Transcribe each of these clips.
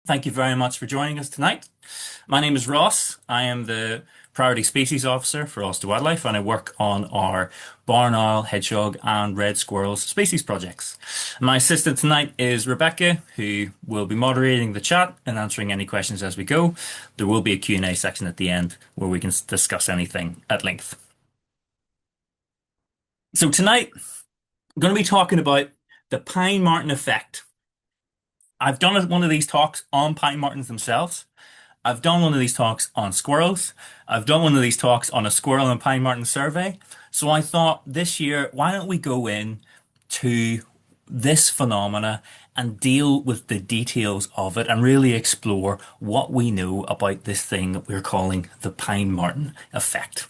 Thank you very much for joining us tonight. My name is Ross. I am the Priority Species Officer for Ulster Wildlife, and I work on our barn owl, hedgehog, and red squirrels species projects. My assistant tonight is Rebecca, who will be moderating the chat and answering any questions as we go. There will be a Q&A section at the end where we can discuss anything at length. So tonight, I'm going to be talking about the pine marten effect. I've done one of these talks on pine martens themselves. I've done one of these talks on squirrels. I've done one of these talks on a squirrel and pine marten survey. So I thought this year, why don't we go in to this phenomena and deal with the details of it and really explore what we know about this thing that we're calling the pine marten effect.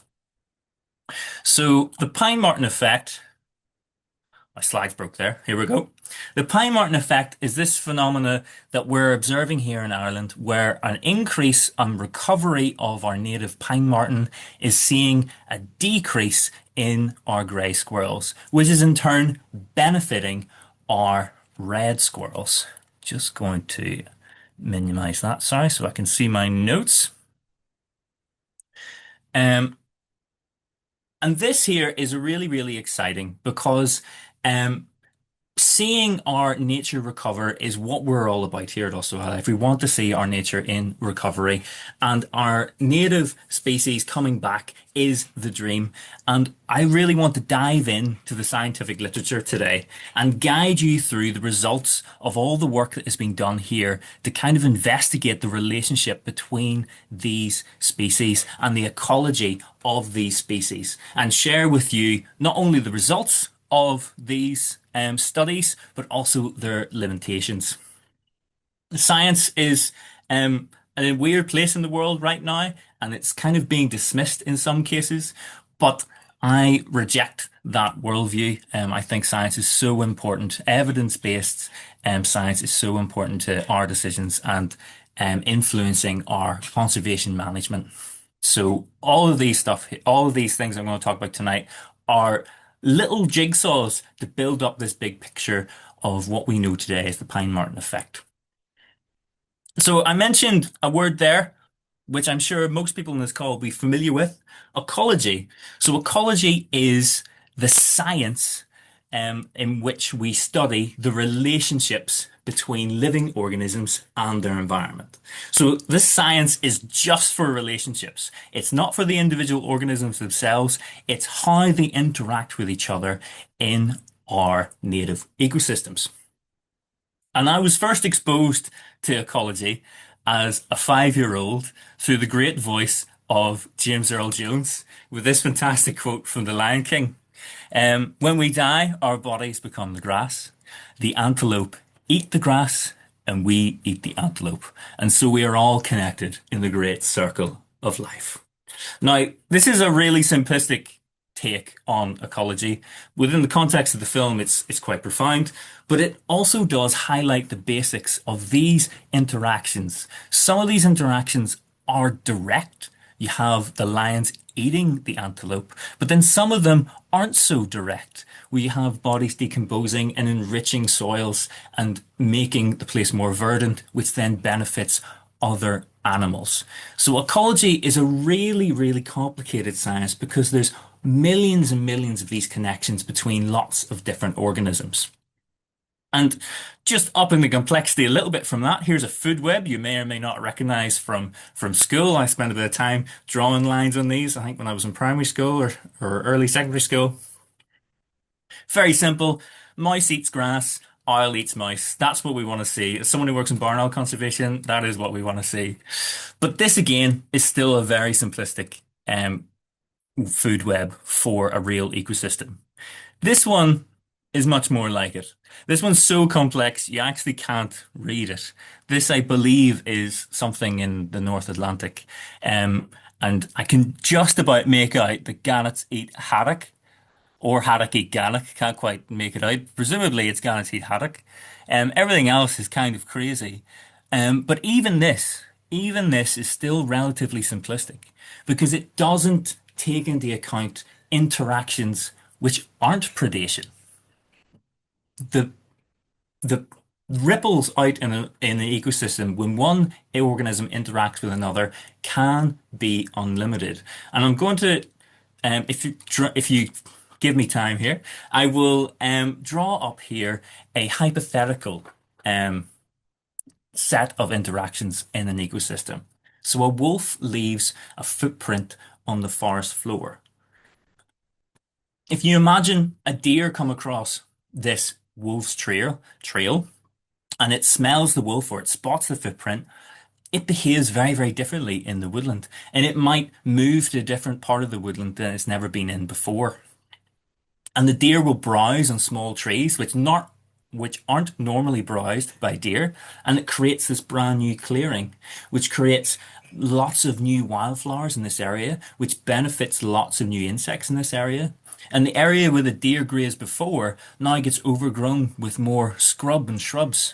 So the pine marten effect, my slides broke there. Here we go. The pine marten effect is this phenomena that we're observing here in Ireland, where an increase on recovery of our native pine marten is seeing a decrease in our grey squirrels, which is in turn benefiting our red squirrels. Just going to minimize that, sorry, so I can see my notes. And this here is really, really exciting because seeing our nature recover is what we're all about here at Ulster Wildlife. We want to see our nature in recovery, and our native species coming back is the dream. And I really want to dive into the scientific literature today and guide you through the results of all the work that has been done here to kind of investigate the relationship between these species and the ecology of these species, and share with you not only the results of these studies, but also their limitations. Science is in a weird place in the world right now, and it's kind of being dismissed in some cases, but I reject that worldview. I think science is so important. Evidence-based science is so important to our decisions and influencing our conservation management. So all of these things I'm going to talk about tonight are little jigsaws to build up this big picture of what we know today as the pine marten effect. So I mentioned a word there, which I'm sure most people in this call will be familiar with, ecology. So ecology is the science in which we study the relationships between living organisms and their environment. So this science is just for relationships. It's not for the individual organisms themselves. It's how they interact with each other in our native ecosystems. And I was first exposed to ecology as a 5-year-old through the great voice of James Earl Jones with this fantastic quote from The Lion King. When we die, our bodies become the grass. The antelope eat the grass, and we eat the antelope. And so we are all connected in the great circle of life. Now, this is a really simplistic take on ecology. Within the context of the film, it's quite profound, but it also does highlight the basics of these interactions. Some of these interactions are direct. You have the lions eating the antelope, but then some of them aren't so direct. We have bodies decomposing and enriching soils and making the place more verdant, which then benefits other animals. So ecology is a really, really complicated science because there's millions and millions of these connections between lots of different organisms. And just upping the complexity a little bit from that, here's a food web you may or may not recognize from school. I spent a bit of time drawing lines on these, I think when I was in primary school or early secondary school. Very simple. Mouse eats grass, owl eats mouse. That's what we want to see. As someone who works in barn owl conservation, that is what we want to see. But this again is still a very simplistic food web for a real ecosystem. This one is much more like it. This one's so complex you actually can't read it. This, I believe, is something in the North Atlantic. And I can just about make out that gannets eat haddock or haddock eat gannet. Can't quite make it out. Presumably it's gannets eat haddock. Everything else is kind of crazy. But even this is still relatively simplistic because it doesn't take into account interactions which aren't predation. The the Ripples out in an ecosystem when one organism interacts with another can be unlimited. And I'm going to, if you give me time here, I will draw up here a hypothetical um, set of interactions in an ecosystem. So a wolf leaves a footprint on the forest floor. If you imagine a deer come across this wolf's trail, and it smells the wolf or it spots the footprint, it behaves very, very differently in the woodland. And it might move to a different part of the woodland that it's never been in before. And the deer will browse on small trees, which aren't normally browsed by deer, and it creates this brand new clearing, which creates lots of new wildflowers in this area, which benefits lots of new insects in this area. And the area where the deer grazed before now gets overgrown with more scrub and shrubs.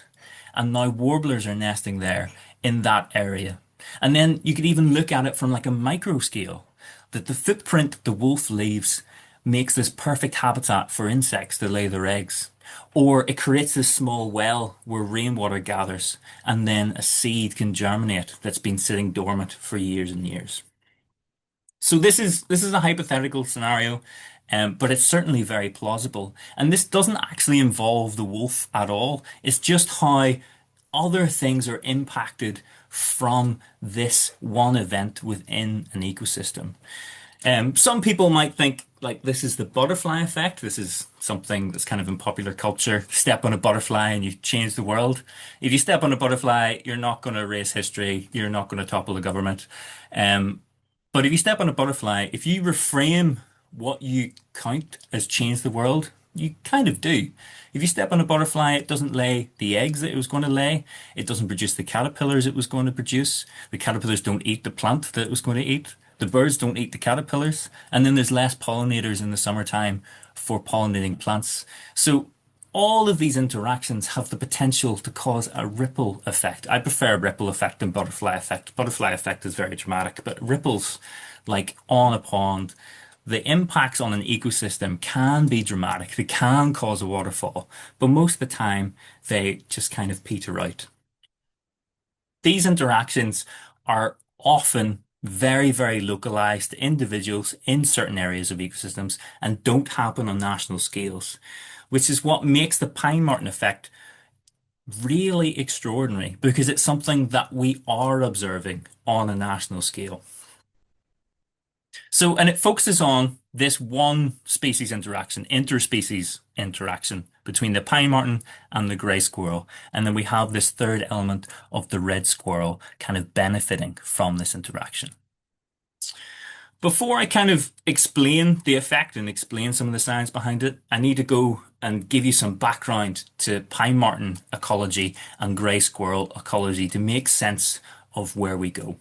And now warblers are nesting there in that area. And then you could even look at it from like a micro scale, that the footprint the wolf leaves makes this perfect habitat for insects to lay their eggs. Or it creates this small well where rainwater gathers and then a seed can germinate that's been sitting dormant for years and years. So this is a hypothetical scenario, but it's certainly very plausible. And this doesn't actually involve the wolf at all. It's just how other things are impacted from this one event within an ecosystem. Some people might think like this is the butterfly effect. This is something that's kind of in popular culture. Step on a butterfly and you change the world. If you step on a butterfly, you're not going to erase history. You're not going to topple the government. Um, but if you step on a butterfly, if you reframe what you count as change the world, you kind of do. If you step on a butterfly, it doesn't lay the eggs that it was going to lay. It doesn't produce the caterpillars it was going to produce. The caterpillars don't eat the plant that it was going to eat. The birds don't eat the caterpillars. And then there's less pollinators in the summertime for pollinating plants. So all of these interactions have the potential to cause a ripple effect. I prefer ripple effect than butterfly effect. Butterfly effect is very dramatic, but ripples, like on a pond, the impacts on an ecosystem can be dramatic. They can cause a waterfall, but most of the time they just kind of peter out. These interactions are often very, very localized to individuals in certain areas of ecosystems and don't happen on national scales, which is what makes the pine marten effect really extraordinary because it's something that we are observing on a national scale. So, and it focuses on this one species interaction, interspecies interaction between the pine marten and the grey squirrel. And then we have this third element of the red squirrel kind of benefiting from this interaction. Before I kind of explain the effect and explain some of the science behind it, I need to go and give you some background to pine marten ecology and grey squirrel ecology to make sense of where we go.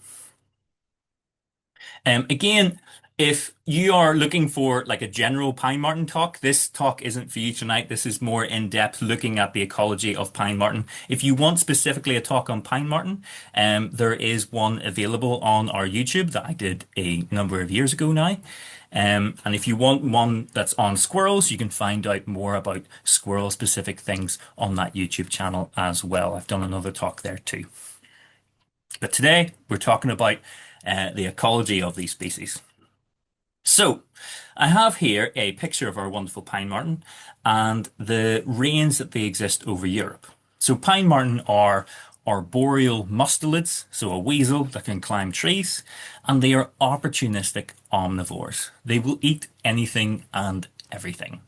Again, if you are looking for like a general pine marten talk, this talk isn't for you tonight. This is more in depth looking at the ecology of pine marten. If you want specifically a talk on pine marten, there is one available on our YouTube that I did a number of years ago now. And if you want one that's on squirrels, you can find out more about squirrel specific things on that YouTube channel as well. I've done another talk there too. But today we're talking about the ecology of these species. So I have here a picture of our wonderful pine marten and the range that they exist over Europe. So pine marten are arboreal mustelids, so a weasel that can climb trees, and they are opportunistic omnivores. They will eat anything and everything.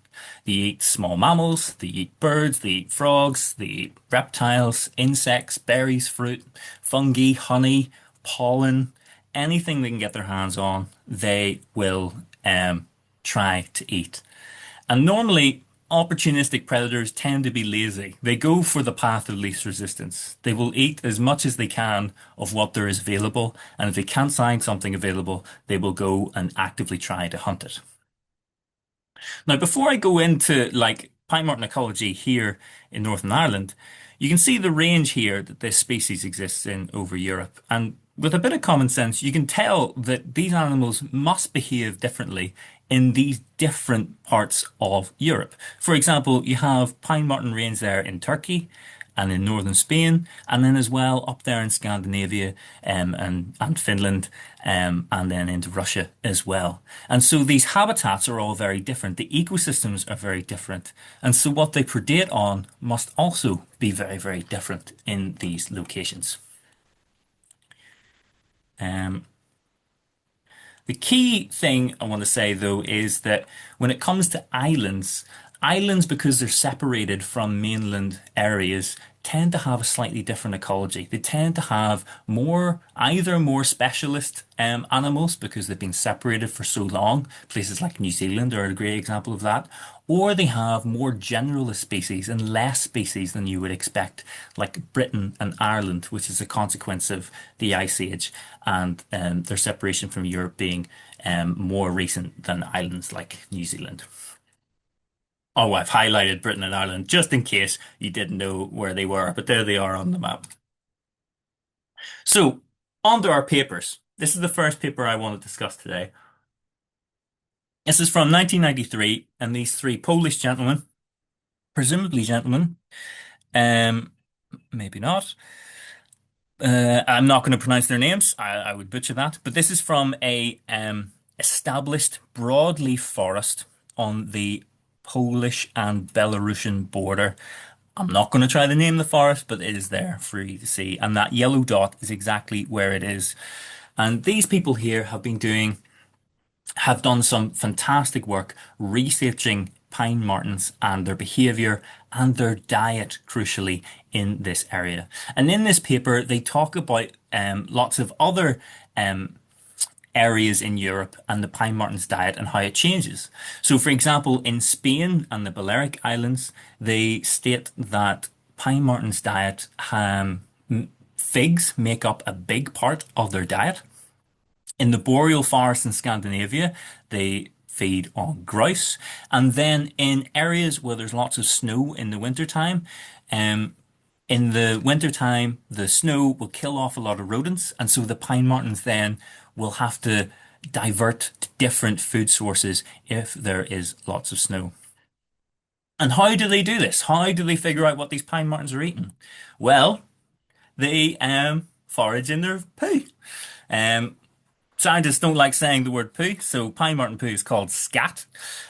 They eat small mammals, they eat birds, they eat frogs, they eat reptiles, insects, berries, fruit, fungi, honey, pollen, anything they can get their hands on, they will try to eat. And normally, opportunistic predators tend to be lazy. They go for the path of least resistance. They will eat as much as they can of what there is available, and if they can't find something available, they will go and actively try to hunt it. Now, before I go into like pine marten ecology here in Northern Ireland, you can see the range here that this species exists in over Europe. And with a bit of common sense, you can tell that these animals must behave differently in these different parts of Europe. For example, you have pine marten range there in Turkey, and in northern Spain, and then as well up there in Scandinavia, and Finland, and then into Russia as well. And so these habitats are all very different. The ecosystems are very different. And so what they predate on must also be very, very different in these locations. Um, The key thing I want to say though is that when it comes to islands, because they're separated from mainland areas, tend to have a slightly different ecology. They tend to have either more specialist animals because they've been separated for so long. Places like New Zealand are a great example of that. Or they have more generalist species and less species than you would expect, like Britain and Ireland, which is a consequence of the Ice Age and their separation from Europe being more recent than islands like New Zealand. Oh, I've highlighted Britain and Ireland just in case you didn't know where they were, but there they are on the map. So, on to our papers. This is the first paper I want to discuss today. This is from 1993, and these three Polish gentlemen, presumably gentlemen, um, maybe not. I'm not going to pronounce their names. I would butcher that. But this is from a established broadleaf forest on the Polish and Belarusian border. I'm not going to try to name the forest, but it is there for you to see. And that yellow dot is exactly where it is. And these people here have done some fantastic work researching pine martens and their behavior and their diet, crucially, in this area. And in this paper, they talk about lots of other areas in Europe and the pine marten's diet and how it changes. So, for example, in Spain and the Balearic Islands, they state that pine marten's diet, figs make up a big part of their diet. In the boreal forest in Scandinavia, they feed on grouse. And then in areas where there's lots of snow in the wintertime, the snow will kill off a lot of rodents. And so the pine martens then will have to divert to different food sources if there is lots of snow. And how do they do this? How do they figure out what these pine martens are eating? Well, they forage in their poo. Um, Scientists don't like saying the word poo, so pine marten poo is called scat.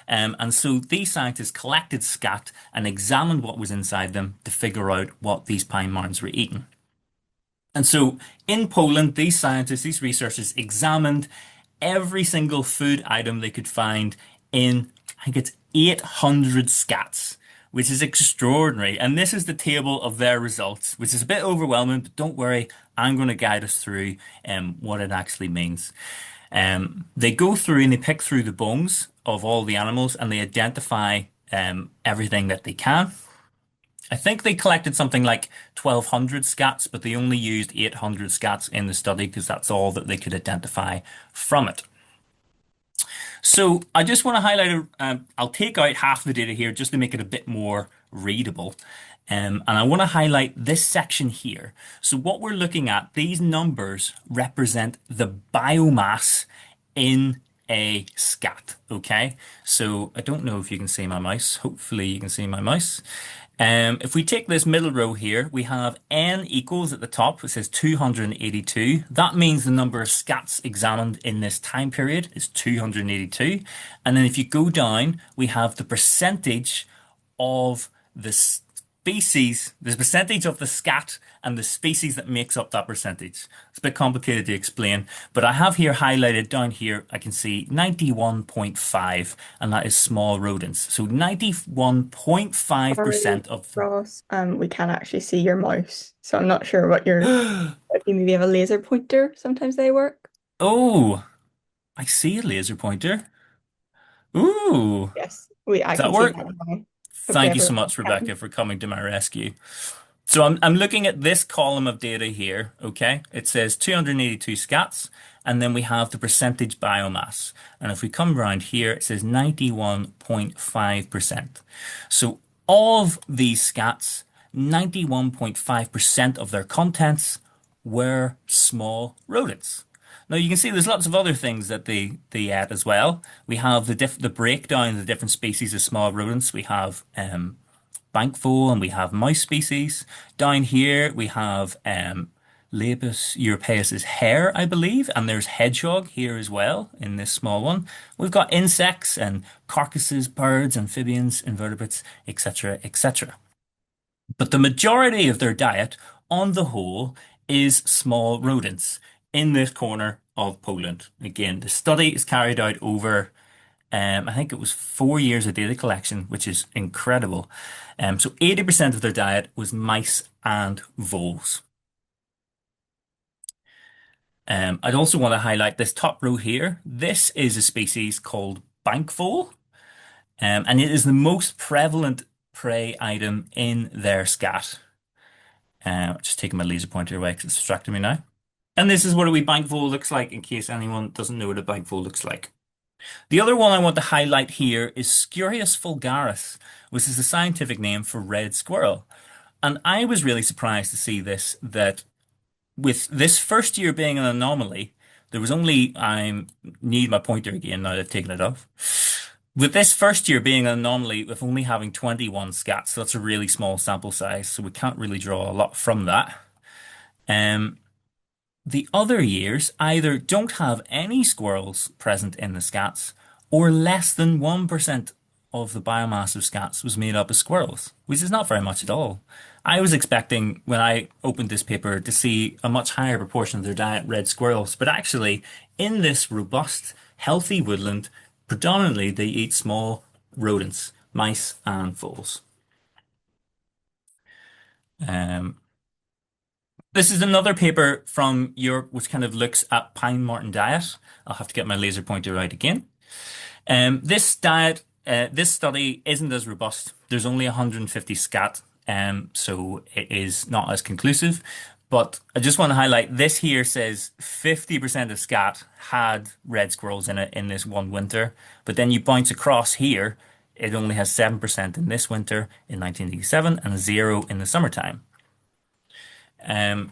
And so these scientists collected scat and examined what was inside them to figure out what these pine martens were eating. And so in Poland, these scientists, these researchers examined every single food item they could find in, I think it's 800 scats, which is extraordinary. And this is the table of their results, which is a bit overwhelming, but don't worry, I'm going to guide us through what it actually means. They go through and they pick through the bones of all the animals and they identify everything that they can. I think they collected something like 1,200 scats, but they only used 800 scats in the study because that's all that they could identify from it. So I just want to highlight, I'll take out half the data here just to make it a bit more readable. And I want to highlight this section here. So what we're looking at, these numbers represent the biomass in a scat, okay? So I don't know if you can see my mouse. Hopefully you can see my mouse. If we take this middle row here, we have n equals at the top, it says 282. That means the number of scats examined in this time period is 282. And then if you go down, we have the percentage of the species, the percentage of the scat and the species that makes up that percentage. It's a bit complicated to explain, but I have here highlighted down here, I can see 91.5, and that is small rodents. So 91.5% of... Ross, we can't actually see your mouse, so I'm not sure what you're. If you maybe have a laser pointer, sometimes they work. Oh, I see a laser pointer. Ooh, Yes, I does that can see work? that now. Hopefully Thank you so everyone much, can. Rebecca, for coming to my rescue. So I'm looking at this column of data here, okay? It says 282 scats, and then we have the percentage biomass. And if we come around here, it says 91.5%. So of these scats, 91.5% of their contents were small rodents. Now you can see there's lots of other things that they ate as well. We have the breakdown of the different species of small rodents. We have bankful and we have mouse species. Down here we have Lapis europaeus' hare, I believe, and there's hedgehog here as well in this small one. We've got insects and carcasses, birds, amphibians, invertebrates, etc., etc. But the majority of their diet, on the whole, is small rodents in this corner of Poland. Again, the study is carried out over, I think it was 4 years of data collection, which is incredible. So 80% of their diet was mice and voles. I'd also want to highlight this top row here. This is a species called bank vole, and it is the most prevalent prey item in their scat. Just taking my laser pointer away because it's distracting me now. And this is what a wee bank vole looks like, in case anyone doesn't know what a bank vole looks like. The other one I want to highlight here is Sciurus vulgaris, which is the scientific name for red squirrel. And I was really surprised to see this, that with this first year being an anomaly, there was only, I need my pointer again now that I've taken it off. With this first year being an anomaly, with only having 21 scats, so that's a really small sample size, so we can't really draw a lot from that. Um, the other years either don't have any squirrels present in the scats, or less than 1% of the biomass of scats was made up of squirrels, which is not very much at all. I was expecting, when I opened this paper, to see a much higher proportion of their diet red squirrels, but actually, in this robust, healthy woodland, predominantly they eat small rodents, mice and voles. Um, this is another paper from Europe which kind of looks at pine marten diet. I'll have to get my laser pointer out again. This study isn't as robust. There's only 150 scat, so it is not as conclusive. But I just want to highlight this here says 50% of scat had red squirrels in it in this one winter. But then you bounce across here, it only has 7% in this winter in 1987 and 0 in the summertime. Um,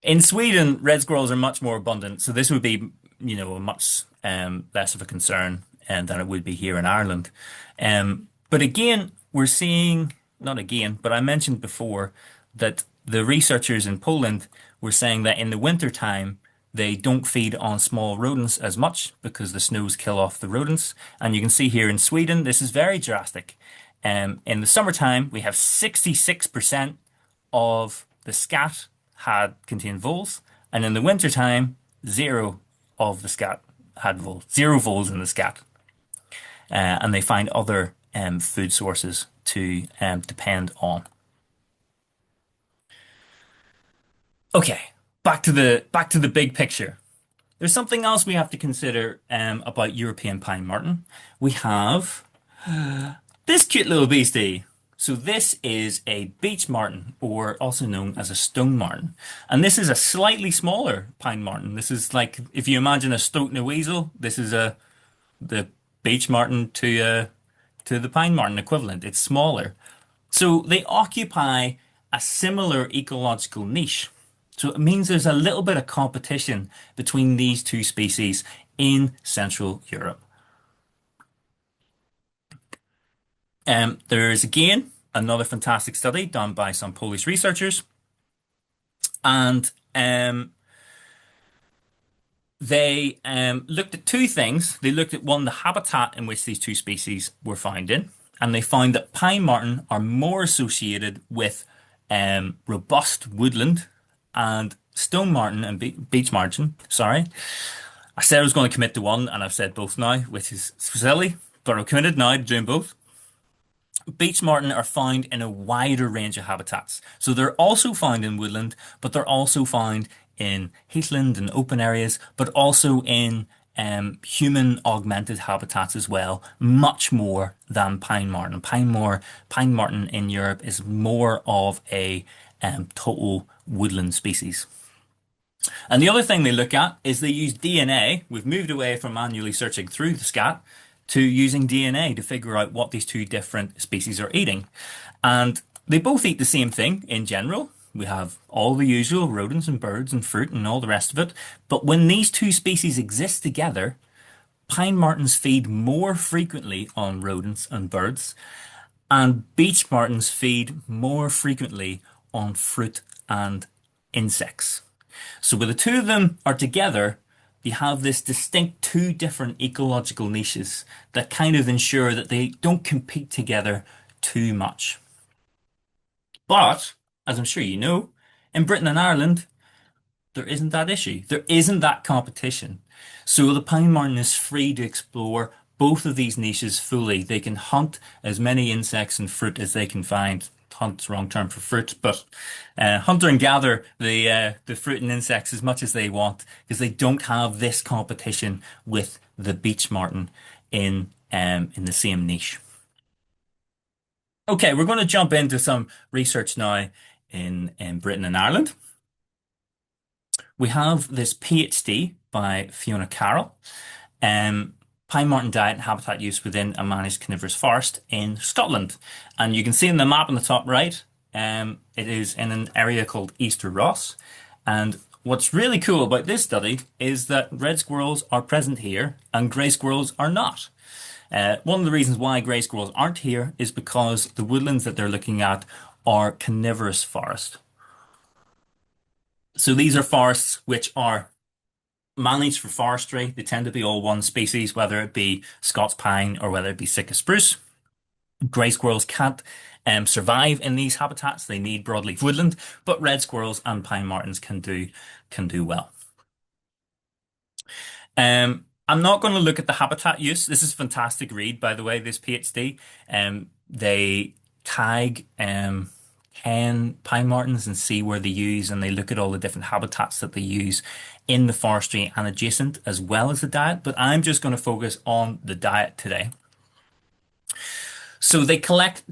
in Sweden, red squirrels are much more abundant, so this would be, a much less of a concern than it would be here in Ireland. But again, we're seeing, not again, but I mentioned before that the researchers in Poland were saying that in the winter time, they don't feed on small rodents as much because the snows kill off the rodents. And you can see here in Sweden, this is very drastic. In the summertime, we have 66% of the scat had contained voles, and in the wintertime, 0 of the scat had voles, 0 voles in the scat. And they find other food sources to depend on. Okay, back to the big picture. There's something else we have to consider about European pine marten. We have this cute little beastie. So this is a beech marten, or also known as a stone marten. And this is a slightly smaller pine marten. This is like, if you imagine a stoat and a weasel, this is the beech marten to the pine marten equivalent. It's smaller. So they occupy a similar ecological niche. So it means there's a little bit of competition between these two species in Central Europe. There's again another fantastic study done by some Polish researchers, and they looked at two things. They looked at one, the habitat in which these two species were found in, and they found that pine marten are more associated with robust woodland, and stone marten and beech marten. Sorry, I said I was going to commit to one, and I've said both now, which is silly, but I'm committed now to doing both. Beech marten are found in a wider range of habitats. So they're also found in woodland, but they're also found in heathland and open areas, but also in human augmented habitats as well, much more than pine marten. Pine marten in Europe is more of a total woodland species. And the other thing they look at is they use DNA. We've moved away from manually searching through the scat to using DNA to figure out what these two different species are eating. And they both eat the same thing in general. We have all the usual rodents and birds and fruit and all the rest of it. But when these two species exist together, pine martens feed more frequently on rodents and birds. And beech martens feed more frequently on fruit and insects. So when the two of them are together, you have this distinct two different ecological niches that kind of ensure that they don't compete together too much. But, as I'm sure you know, in Britain and Ireland, there isn't that issue. There isn't that competition. So the pine marten is free to explore both of these niches fully. They can hunt as many insects and fruit as they can find. Hunt's the wrong term for fruit, but hunter and gather the fruit and insects as much as they want because they don't have this competition with the beech marten in the same niche. Okay, we're going to jump into some research now in Britain and Ireland. We have this PhD by Fiona Carroll, um, pine marten diet and habitat use within a managed coniferous forest in Scotland. And you can see in the map on the top right, it is in an area called Easter Ross. And what's really cool about this study is that red squirrels are present here and grey squirrels are not. One of the reasons why grey squirrels aren't here is because the woodlands that they're looking at are coniferous forest. So these are forests which are managed for forestry. They tend to be all one species, whether it be Scots pine or whether it be Sitka spruce. Grey squirrels can't survive in these habitats. They need broadleaf woodland, but red squirrels and pine martens can do well. I'm not going to look at the habitat use. This is a fantastic read, by the way, this PhD. They tag 10 pine martens and see where they use, and they look at all the different habitats that they use in the forestry and adjacent as well as the diet. But I'm just going to focus on the diet today. So they collect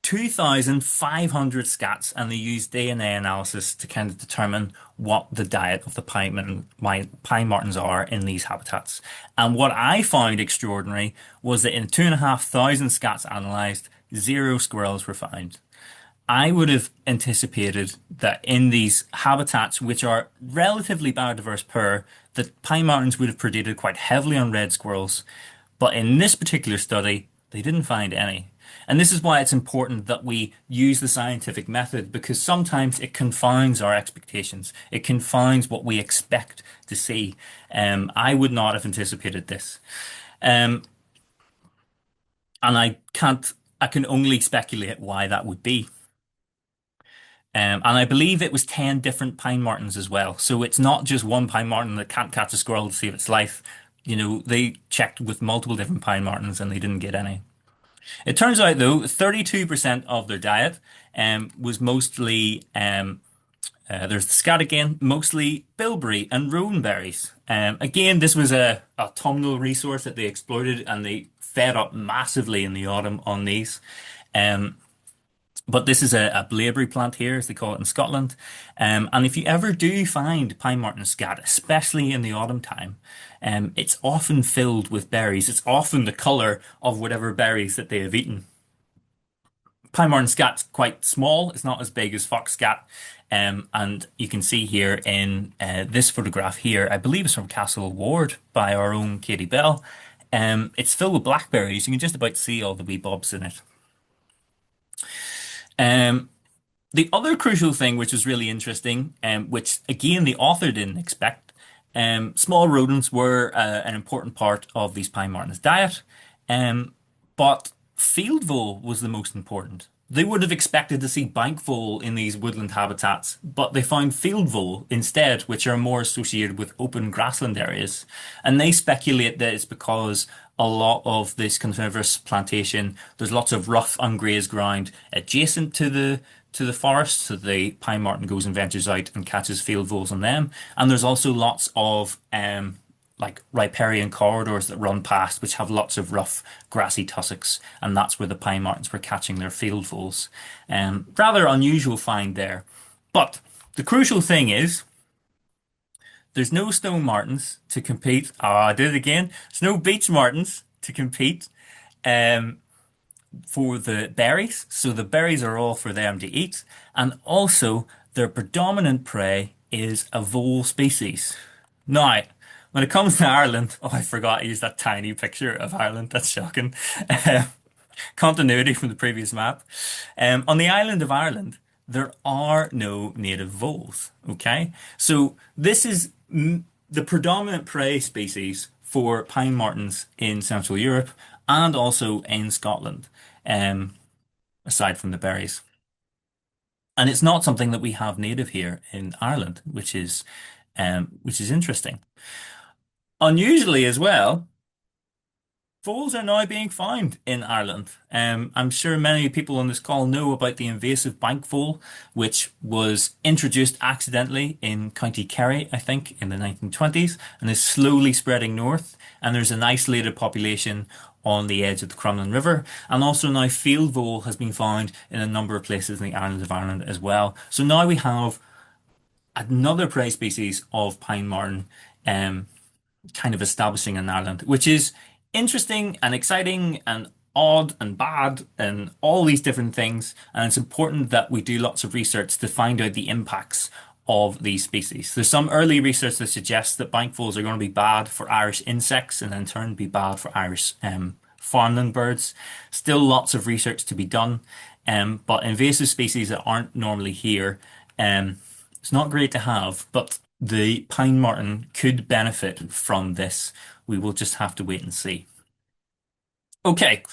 2,500 scats and they use DNA analysis to kind of determine what the diet of the pine martens are in these habitats. And what I found extraordinary was that in 2,500 scats analysed, zero squirrels were found. I would have anticipated that in these habitats, which are relatively biodiverse poor, that pine martens would have predated quite heavily on red squirrels. But in this particular study, they didn't find any. And this is why it's important that we use the scientific method because sometimes it confounds our expectations. It confounds what we expect to see. I would not have anticipated this. Um, and I can only speculate why that would be. And I believe it was 10 different pine martens as well. So it's not just one pine marten that can't catch a squirrel to save its life. You know, they checked with multiple different pine martens and they didn't get any. It turns out, though, 32% of their diet was mostly, there's the scat again, mostly bilberry and rowan berries. Again, this was a autumnal resource that they exploited and they fed up massively in the autumn on these. Um, but this is a blaeberry plant here, as they call it in Scotland. And if you ever do find pine marten scat, especially in the autumn time, it's often filled with berries. It's often the colour of whatever berries that they have eaten. Pine marten scat's quite small. It's not as big as fox scat. And you can see here in this photograph here, I believe it's from Castle Ward by our own Katie Bell. It's filled with blackberries. You can just about see all the wee bobs in it. Um, The other crucial thing, which was really interesting, which again the author didn't expect, small rodents were an important part of these pine martens' diet, but field vole was the most important. They would have expected to see bank vole in these woodland habitats, but they found field vole instead, which are more associated with open grassland areas. And they speculate that it's because a lot of this coniferous plantation, there's lots of rough, ungrazed ground adjacent to the forest, so the pine marten goes and ventures out and catches field voles on them. And there's also lots of like riparian corridors that run past, which have lots of rough, grassy tussocks, and that's where the pine martens were catching their field voles. Rather unusual find there. But the crucial thing is, there's no stone martens to compete. Oh, I did it again. There's no beech martens to compete. Um, for the berries. So the berries are all for them to eat. And also, their predominant prey is a vole species. Now, when it comes to Ireland, oh, I forgot to use that tiny picture of Ireland. That's shocking. Continuity from the previous map. On the island of Ireland, there are no native voles. Okay, so this is the predominant prey species for pine martens in Central Europe and also in Scotland, um, aside from the berries. And it's not something that we have native here in Ireland, which is interesting. Unusually as well, voles are now being found in Ireland. I'm sure many people on this call know about the invasive bank vole, which was introduced accidentally in County Kerry, I think, in the 1920s, and is slowly spreading north. And there's an isolated population on the edge of the Crumlin River. And also now field vole has been found in a number of places in the island of Ireland as well. So now we have another prey species of pine marten, um, kind of establishing in Ireland, which is interesting and exciting and odd and bad and all these different things. And it's important that we do lots of research to find out the impacts of these species. There's some early research that suggests that bankfuls are going to be bad for Irish insects and in turn be bad for Irish farmland birds. Still lots of research to be done, but invasive species that aren't normally here. Um, it's not great to have, but the pine marten could benefit from this. We will just have to wait and see. Okay,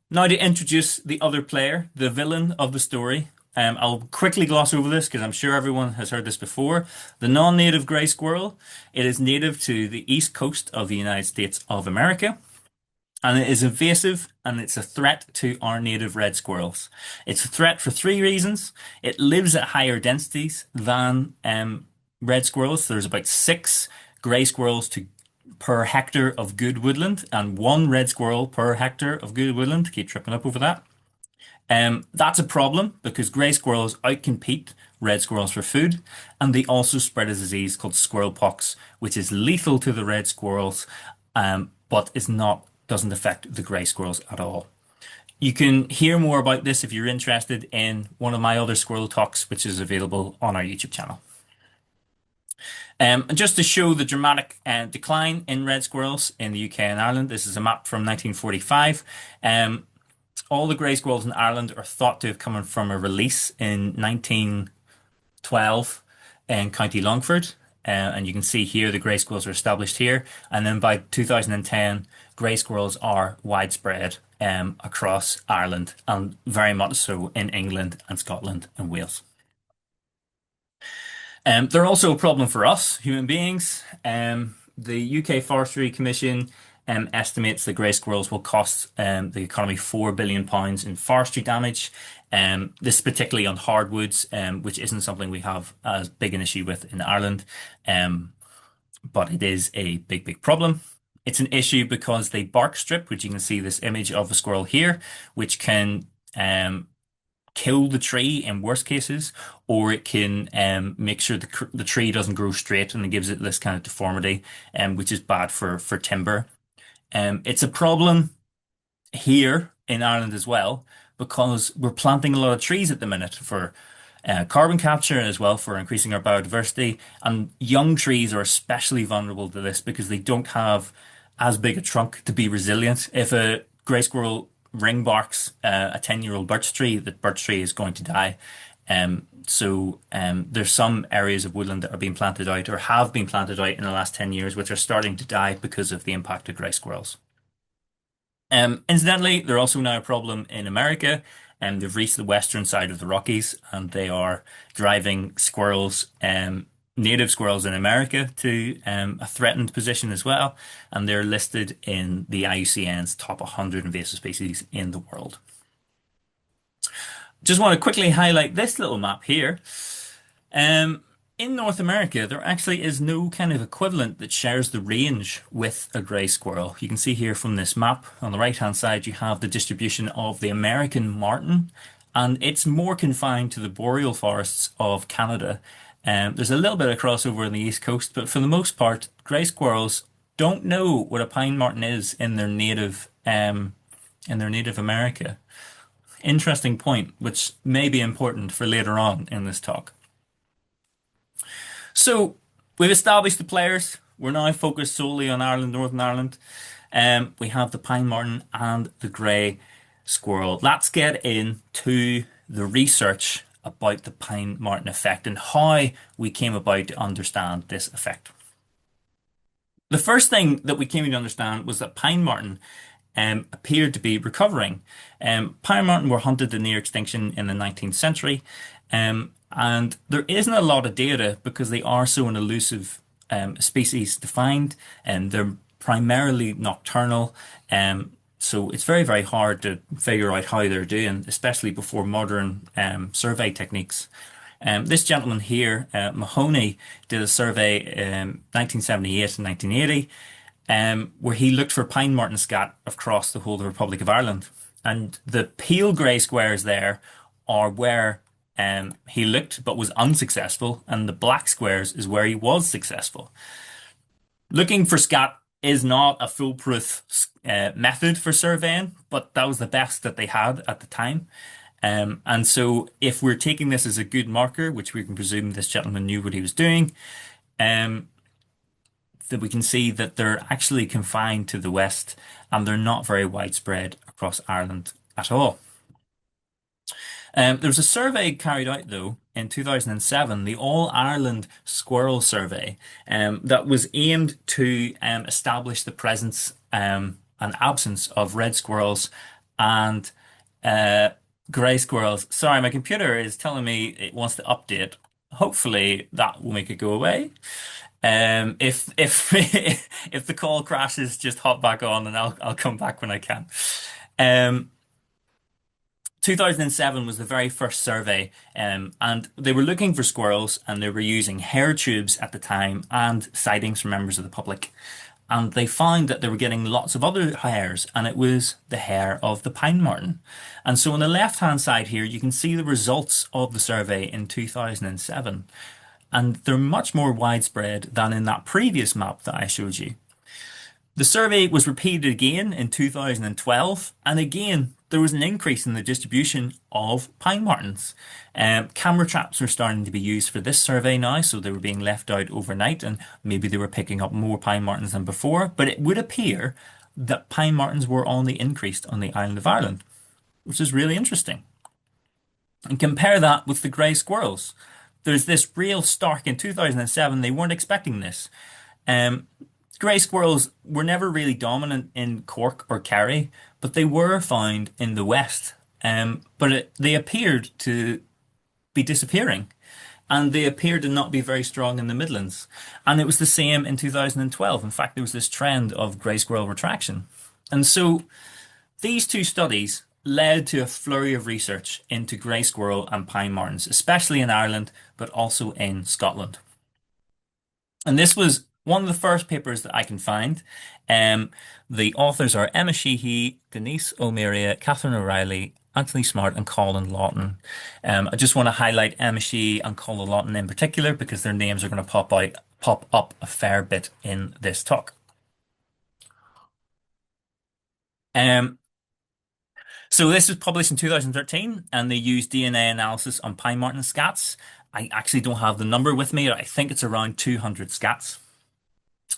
now to introduce the other player, the villain of the story. I'll quickly gloss over this because I'm sure everyone has heard this before. The non-native gray squirrel. It is native to the east coast of the United States of America. And it is invasive and it's a threat to our native red squirrels. It's a threat for three reasons. It lives at higher densities than red squirrels. There's about six grey squirrels per hectare of good woodland and one red squirrel per hectare of good woodland. Keep tripping up over that. That's a problem because grey squirrels outcompete red squirrels for food, and they also spread a disease called squirrel pox, which is lethal to the red squirrels, but doesn't affect the grey squirrels at all. You can hear more about this if you're interested in one of my other squirrel talks, which is available on our YouTube channel. And just to show the dramatic decline in red squirrels in the UK and Ireland, this is a map from 1945. All the grey squirrels in Ireland are thought to have come from a release in 1912 in County Longford. And you can see here the grey squirrels are established here. And then by 2010, grey squirrels are widespread across Ireland and very much so in England and Scotland and Wales. They're also a problem for us, human beings. The UK Forestry Commission estimates that grey squirrels will cost the economy £4 billion in forestry damage. This is particularly on hardwoods, which isn't something we have as big an issue with in Ireland, but it is a big, big problem. It's an issue because they bark strip, which you can see this image of a squirrel here, which can kill the tree in worst cases, or it can make sure the tree doesn't grow straight and it gives it this kind of deformity, which is bad for timber. It's a problem here in Ireland as well because we're planting a lot of trees at the minute for carbon capture as well for increasing our biodiversity. And young trees are especially vulnerable to this because they don't have as big a trunk to be resilient. If a grey squirrel ring barks a 10-year-old birch tree, the birch tree is going to die. There's some areas of woodland that are being planted out or have been planted out in the last 10 years, which are starting to die because of the impact of grey squirrels. Incidentally, they're also now a problem in America, and they've reached the western side of the Rockies, and they are driving squirrels, native squirrels in America to a threatened position as well, and they're listed in the IUCN's top 100 invasive species in the world. Just want to quickly highlight this little map here. In North America, there actually is no kind of equivalent that shares the range with a grey squirrel. You can see here from this map on the right-hand side, you have the distribution of the American marten, and it's more confined to the boreal forests of Canada. There's a little bit of crossover on the East Coast, but for the most part, grey squirrels don't know what a pine marten is in their native America. Interesting point, which may be important for later on in this talk. So we've established the players. We're now focused solely on Ireland, Northern Ireland. We have the pine marten and the grey squirrel. Let's get into the research about the pine marten effect and how we came about to understand this effect. The first thing that we came to understand was that pine marten appeared to be recovering. Pine marten were hunted to near extinction in the 19th century, and there isn't a lot of data because they are so an elusive species defined, and they're primarily nocturnal. So it's very, very hard to figure out how they're doing, especially before modern survey techniques. This gentleman here, Mahoney, did a survey 1978 and 1980, where he looked for pine marten scat across the whole of the Republic of Ireland. And the pale grey squares there are where he looked but was unsuccessful, and the black squares is where he was successful. Looking for scat is not a foolproof method for surveying, but that was the best that they had at the time. And so if we're taking this as a good marker, which we can presume this gentleman knew what he was doing, that we can see that they're actually confined to the west and they're not very widespread across Ireland at all. There was a survey carried out, though, in 2007, the All Ireland Squirrel Survey, that was aimed to establish the presence and absence of red squirrels and grey squirrels. Sorry, my computer is telling me it wants to update. Hopefully that will make it go away. If if the call crashes, just hop back on and I'll come back when I can. Um, 2007 was the very first survey, and they were looking for squirrels, and they were using hair tubes at the time and sightings from members of the public. And they found that they were getting lots of other hairs, and it was the hair of the pine marten. And so on the left-hand side here, you can see the results of the survey in 2007. And they're much more widespread than in that previous map that I showed you. The survey was repeated again in 2012, and again, there was an increase in the distribution of pine martens. Camera traps were starting to be used for this survey now, so they were being left out overnight, and maybe they were picking up more pine martens than before, but it would appear that pine martens were on the increase on the island of Ireland, which is really interesting. And compare that with the grey squirrels. There's this real stark in 2007, they weren't expecting this. Um, Grey squirrels were never really dominant in Cork or Kerry, but they were found in the west. They appeared to be disappearing, and they appeared to not be very strong in the Midlands. And it was the same in 2012. In fact, there was this trend of grey squirrel retraction. And so these two studies led to a flurry of research into grey squirrel and pine martens, especially in Ireland, but also in Scotland. And this was one of the first papers that I can find. The authors are Emma Sheehy, Denise O'Meara, Catherine O'Reilly, Anthony Smart, and Colin Lawton. I just want to highlight Emma Sheehy and Colin Lawton in particular because their names are going to pop up a fair bit in this talk. Um, so this was published in 2013, and they used DNA analysis on pine marten scats. I actually don't have the number with me. I think it's around 200 scats.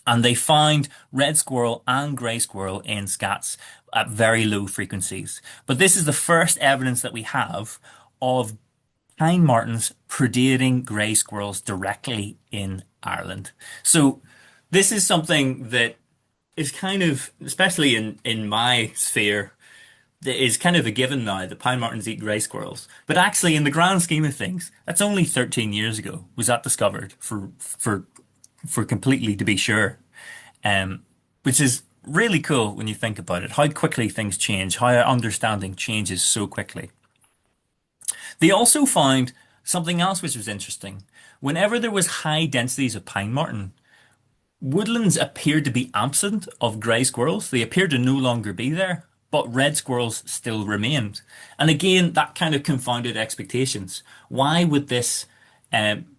And they found red squirrel and grey squirrel in scats at very low frequencies. But this is the first evidence that we have of pine martens predating grey squirrels directly in Ireland. So this is something that is kind of, especially in my sphere, that is kind of a given now that pine martens eat grey squirrels. But actually, in the grand scheme of things, that's only 13 years ago was that discovered for completely to be sure, which is really cool when you think about it, how quickly things change, how our understanding changes so quickly. They also found something else which was interesting. Whenever there was high densities of pine marten, woodlands appeared to be absent of grey squirrels. They appeared to no longer be there, but red squirrels still remained. And again, that kind of confounded expectations. Why would this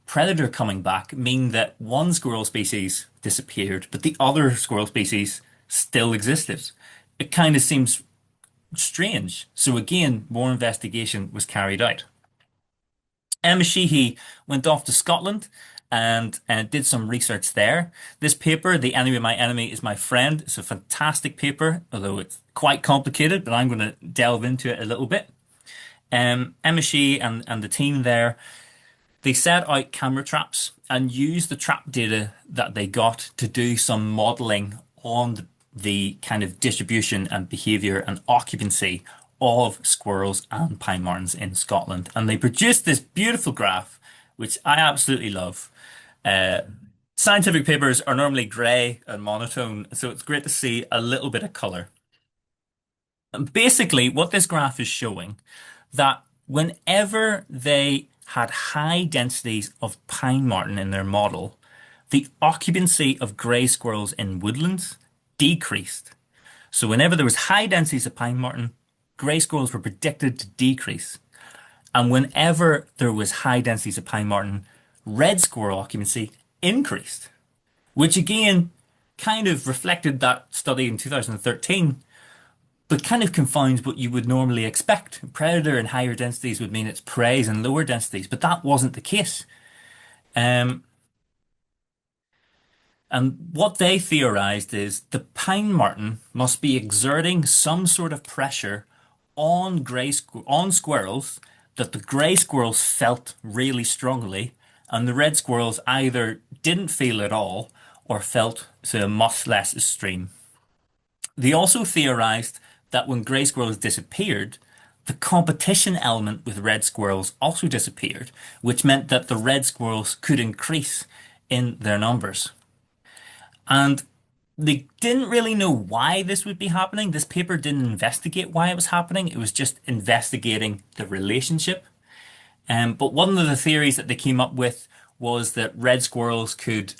predator coming back mean that one squirrel species disappeared, but the other squirrel species still existed? It kind of seems strange. So again, more investigation was carried out. Emma Sheehy went off to Scotland and did some research there. This paper, The Enemy of My Enemy is My Friend, is a fantastic paper, although it's quite complicated, but I'm going to delve into it a little bit. Emma Shee and the team there, they set out camera traps and used the trap data that they got to do some modeling on the kind of distribution and behavior and occupancy of squirrels and pine martens in Scotland. And they produced this beautiful graph, which I absolutely love. Uh, Scientific papers are normally grey and monotone, so it's great to see a little bit of color. And basically, what this graph is showing that whenever they had high densities of pine marten in their model, the occupancy of grey squirrels in woodlands decreased. So whenever there was high densities of pine marten, grey squirrels were predicted to decrease. And whenever there was high densities of pine marten, red squirrel occupancy increased, which again kind of reflected that study in 2013, but kind of confounds what you would normally expect. Predator in higher densities would mean it's preys in lower densities, but that wasn't the case. Um, and what they theorized is the pine marten must be exerting some sort of pressure on on squirrels that the grey squirrels felt really strongly, and the red squirrels either didn't feel at all or felt to a much less extreme. They also theorized that when grey squirrels disappeared, the competition element with red squirrels also disappeared, which meant that the red squirrels could increase in their numbers. And they didn't really know why this would be happening. This paper didn't investigate why it was happening. It was just investigating the relationship. But one of the theories that they came up with was that red squirrels could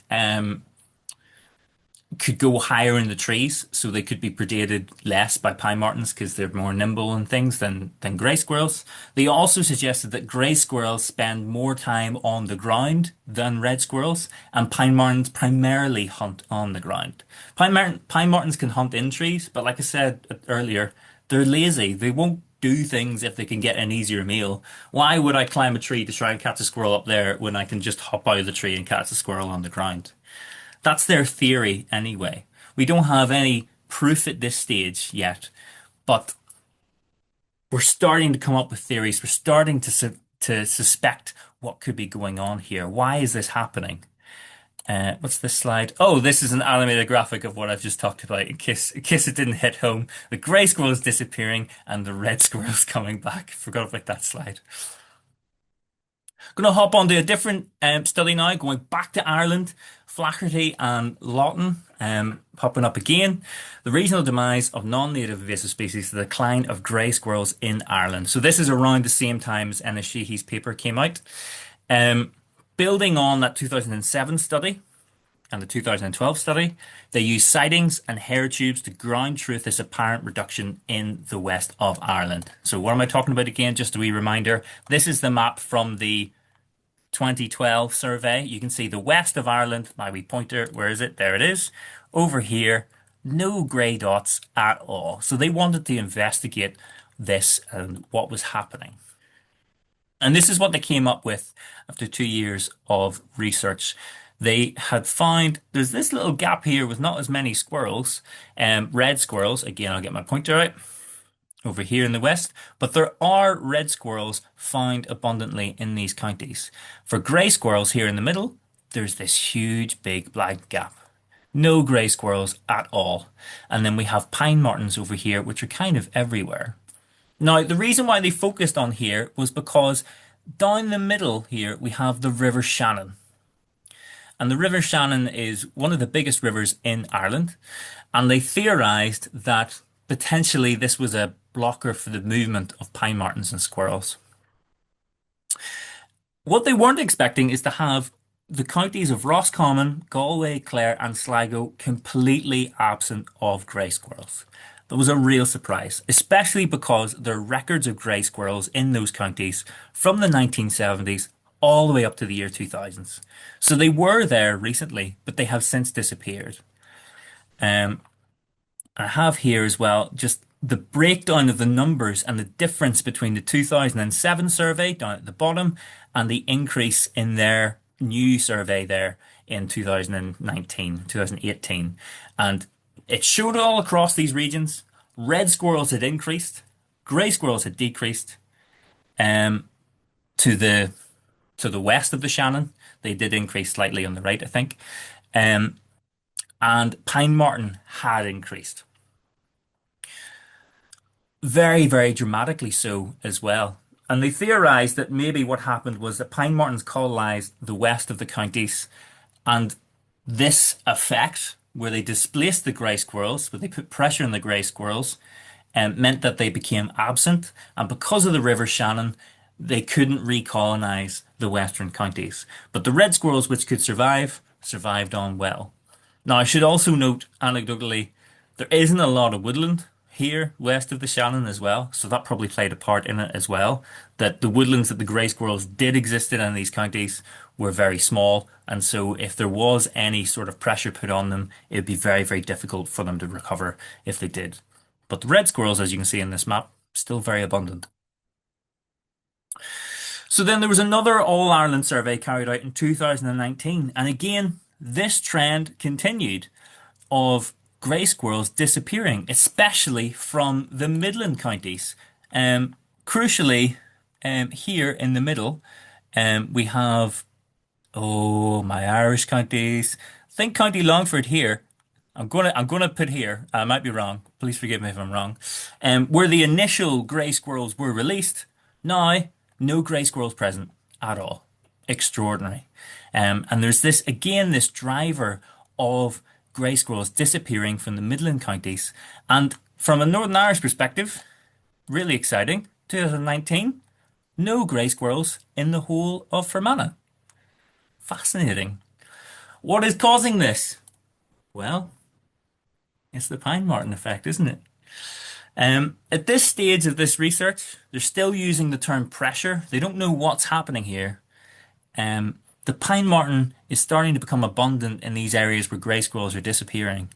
go higher in the trees, so they could be predated less by pine martens because they're more nimble and things than grey squirrels. They also suggested that grey squirrels spend more time on the ground than red squirrels, and pine martens primarily hunt on the ground. Pine martens can hunt in trees, but like I said earlier, they're lazy. They won't do things if they can get an easier meal. Why would I climb a tree to try and catch a squirrel up there when I can just hop out of the tree and catch a squirrel on the ground? That's their theory anyway. We don't have any proof at this stage yet, but we're starting to come up with theories. We're starting to suspect what could be going on here. Why is this happening? What's this slide? Oh, this is an animated graphic of what I've just talked about in case it didn't hit home. The grey squirrel is disappearing and the red squirrel is coming back. Forgot about that slide. Going to hop onto a different study now, going back to Ireland. Flaherty and Lawton popping up again. The regional demise of non-native invasive species, the decline of grey squirrels in Ireland. So this is around the same time as Enna Sheehy's paper came out. Building on that 2007 study and the 2012 study, they used sightings and hair tubes to ground truth this apparent reduction in the west of Ireland. So what am I talking about again? Just a wee reminder. This is the map from the 2012 survey. You can see the west of Ireland, my wee pointer, where is it? There it is. Over here, no grey dots at all. So they wanted to investigate this and what was happening. And this is what they came up with after 2 years of research. They had found there's this little gap here with not as many squirrels, red squirrels. Again, I'll get my pointer out over here in the west, but there are red squirrels found abundantly in these counties. For grey squirrels here in the middle, there's this huge big black gap. No grey squirrels at all. And then we have pine martens over here, which are kind of everywhere. Now, the reason why they focused on here was because down the middle here, we have the River Shannon. And the River Shannon is one of the biggest rivers in Ireland. And they theorized that potentially this was a blocker for the movement of pine martens and squirrels. What they weren't expecting is to have the counties of Roscommon, Galway, Clare, and Sligo completely absent of grey squirrels. That was a real surprise, especially because there are records of grey squirrels in those counties from the 1970s all the way up to the year 2000s. So they were there recently, but they have since disappeared. I have here as well just the breakdown of the numbers and the difference between the 2007 survey down at the bottom and the increase in their new survey there in 2019, 2018, and it showed all across these regions. Red squirrels had increased, grey squirrels had decreased. Um, to the west of the Shannon, they did increase slightly on the right, I think. Um, and pine marten had increased. Very, very dramatically so as well. And they theorized that maybe what happened was that pine martens colonized the west of the counties, and this effect, where they displaced the grey squirrels, where they put pressure on the grey squirrels, meant that they became absent. And because of the River Shannon, they couldn't recolonize the western counties. But the red squirrels, which could survive, survived on well. Now, I should also note, anecdotally, there isn't a lot of woodland here west of the Shannon as well, so that probably played a part in it as well. That the woodlands that the grey squirrels did exist in these counties were very small, and so if there was any sort of pressure put on them, it would be very, very difficult for them to recover if they did. But the red squirrels, as you can see in this map, still very abundant. So then there was another All Ireland survey carried out in 2019, and again, this trend continued of grey squirrels disappearing, especially from the Midland counties. Crucially, here in the middle, we have, oh, my Irish counties. Think County Longford here. I'm gonna put here. I might be wrong. Please forgive me if I'm wrong. Where the initial grey squirrels were released, now no grey squirrels present at all. Extraordinary. And there's this again, this driver of grey squirrels disappearing from the Midland counties. And from a Northern Irish perspective, really exciting. 2019, no grey squirrels in the whole of Fermanagh. Fascinating. What is causing this? Well, it's the pine marten effect, isn't it? At this stage of this research, they're still using the term pressure. They don't know what's happening here. The pine marten is starting to become abundant in these areas where grey squirrels are disappearing.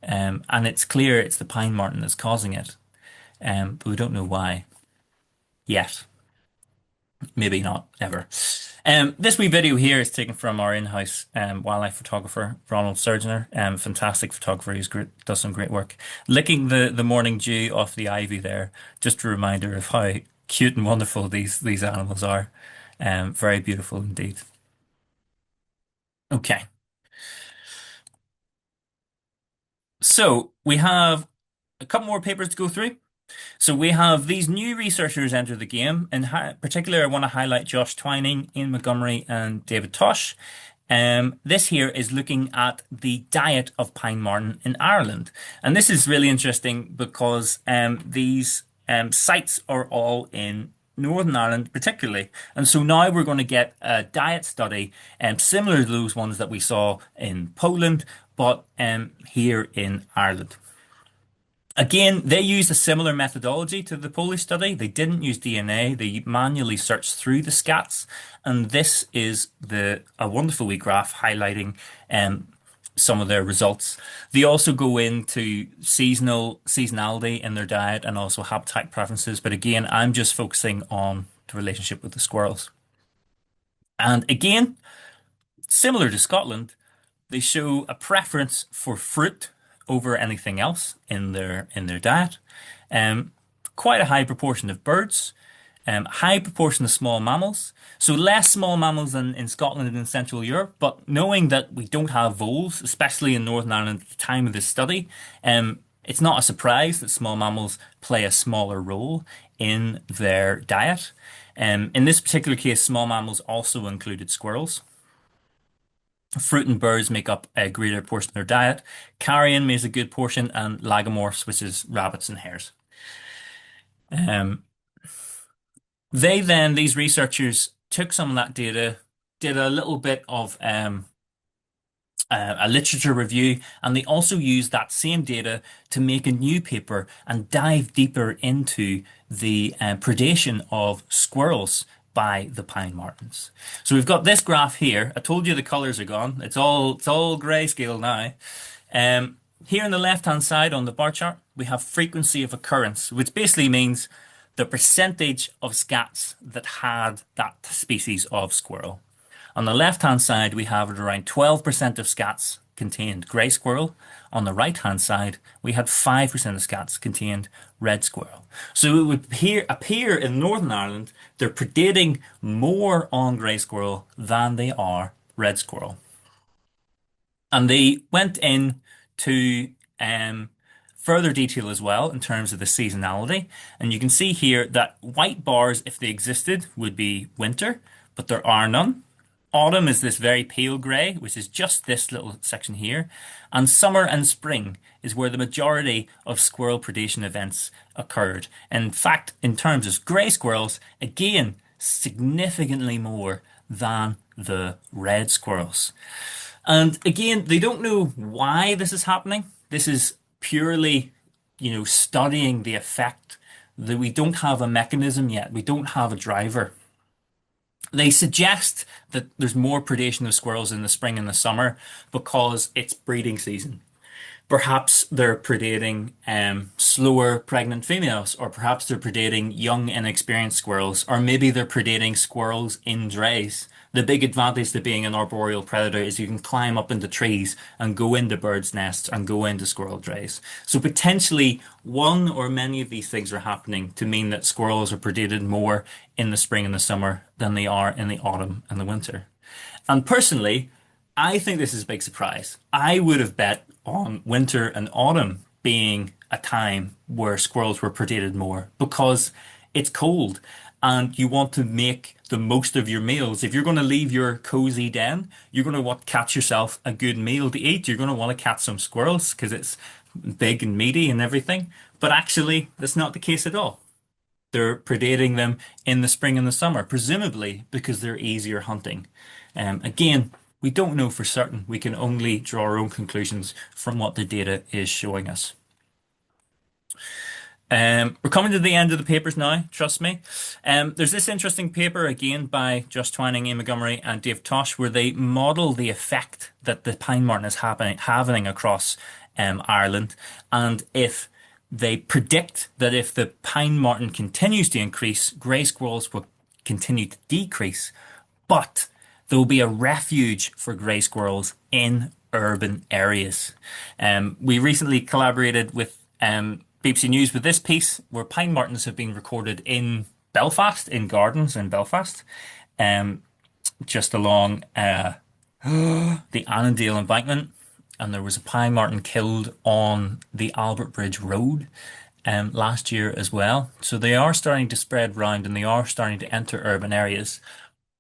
And it's clear it's the pine marten that's causing it. But we don't know why yet. Maybe not ever. This wee video here is taken from our in-house wildlife photographer, Ronald Surgener, fantastic photographer who's does some great work. Licking the morning dew off the ivy there, just a reminder of how cute and wonderful these animals are. Very beautiful indeed. Okay, so we have a couple more papers to go through. So we have these new researchers enter the game. In particular, I want to highlight Josh Twining, Ian Montgomery, and David Tosh. This here is looking at the diet of pine marten in Ireland. And this is really interesting because these sites are all in Northern Ireland particularly. And so now we're going to get a diet study similar to those ones that we saw in Poland, but here in Ireland. Again, they used a similar methodology to the Polish study. They didn't use DNA. They manually searched through the scats. And this is a wonderful wee graph highlighting some of their results. They also go into seasonality in their diet and also habitat preferences. But again, I'm just focusing on the relationship with the squirrels. And again, similar to Scotland, they show a preference for fruit over anything else in their diet. Um, Quite a high proportion of birds, high proportion of small mammals. So less small mammals than in Scotland and in Central Europe. But knowing that we don't have voles, especially in Northern Ireland at the time of this study, it's not a surprise that small mammals play a smaller role in their diet. In this particular case, small mammals also included squirrels. Fruit and birds make up a greater portion of their diet. Carrion makes a good portion, and lagomorphs, which is rabbits and hares. Um, these researchers took some of that data, did a little bit of a literature review, and they also used that same data to make a new paper and dive deeper into the predation of squirrels by the pine martens. So we've got this graph here. I told you the colors are gone. It's all grayscale now. Here on the left-hand side on the bar chart, we have frequency of occurrence, which basically means the percentage of scats that had that species of squirrel. On the left-hand side, we have around 12% of scats contained grey squirrel. On the right-hand side, we had 5% of scats contained red squirrel. So it would appear in Northern Ireland, they're predating more on grey squirrel than they are red squirrel. And they went in to further detail as well in terms of the seasonality. And you can see here that white bars, if they existed, would be winter, but there are none. Autumn is this very pale grey, which is just this little section here. And summer and spring is where the majority of squirrel predation events occurred. In fact, in terms of grey squirrels, again, significantly more than the red squirrels. And again, they don't know why this is happening. This is purely, studying the effect that we don't have a mechanism yet. We don't have a driver. They suggest that there's more predation of squirrels in the spring and the summer because it's breeding season. Perhaps they're predating slower pregnant females, or perhaps they're predating young, inexperienced squirrels, or maybe they're predating squirrels in drays. The big advantage to being an arboreal predator is you can climb up into trees and go into birds' nests and go into squirrel drays. So potentially one or many of these things are happening to mean that squirrels are predated more in the spring and the summer than they are in the autumn and the winter. And personally, I think this is a big surprise. I would have bet on winter and autumn being a time where squirrels were predated more because it's cold and you want to make the most of your meals. If you're going to leave your cozy den, you're going to want to catch yourself a good meal to eat. You're going to want to catch some squirrels because it's big and meaty and everything. But actually, that's not the case at all. They're predating them in the spring and the summer, presumably because they're easier hunting. Again, we don't know for certain. We can only draw our own conclusions from what the data is showing us. We're coming to the end of the papers now, trust me. There's this interesting paper again by Just Twining, Ian Montgomery, and Dave Tosh, where they model the effect that the pine marten is having across Ireland. And if they predict that if the pine marten continues to increase, grey squirrels will continue to decrease, but there will be a refuge for grey squirrels in urban areas. We recently collaborated with BBC News with this piece where pine martens have been recorded in Belfast, in gardens in Belfast, just along the Annandale embankment. And there was a pine marten killed on the Albert Bridge Road last year as well. So they are starting to spread round and they are starting to enter urban areas.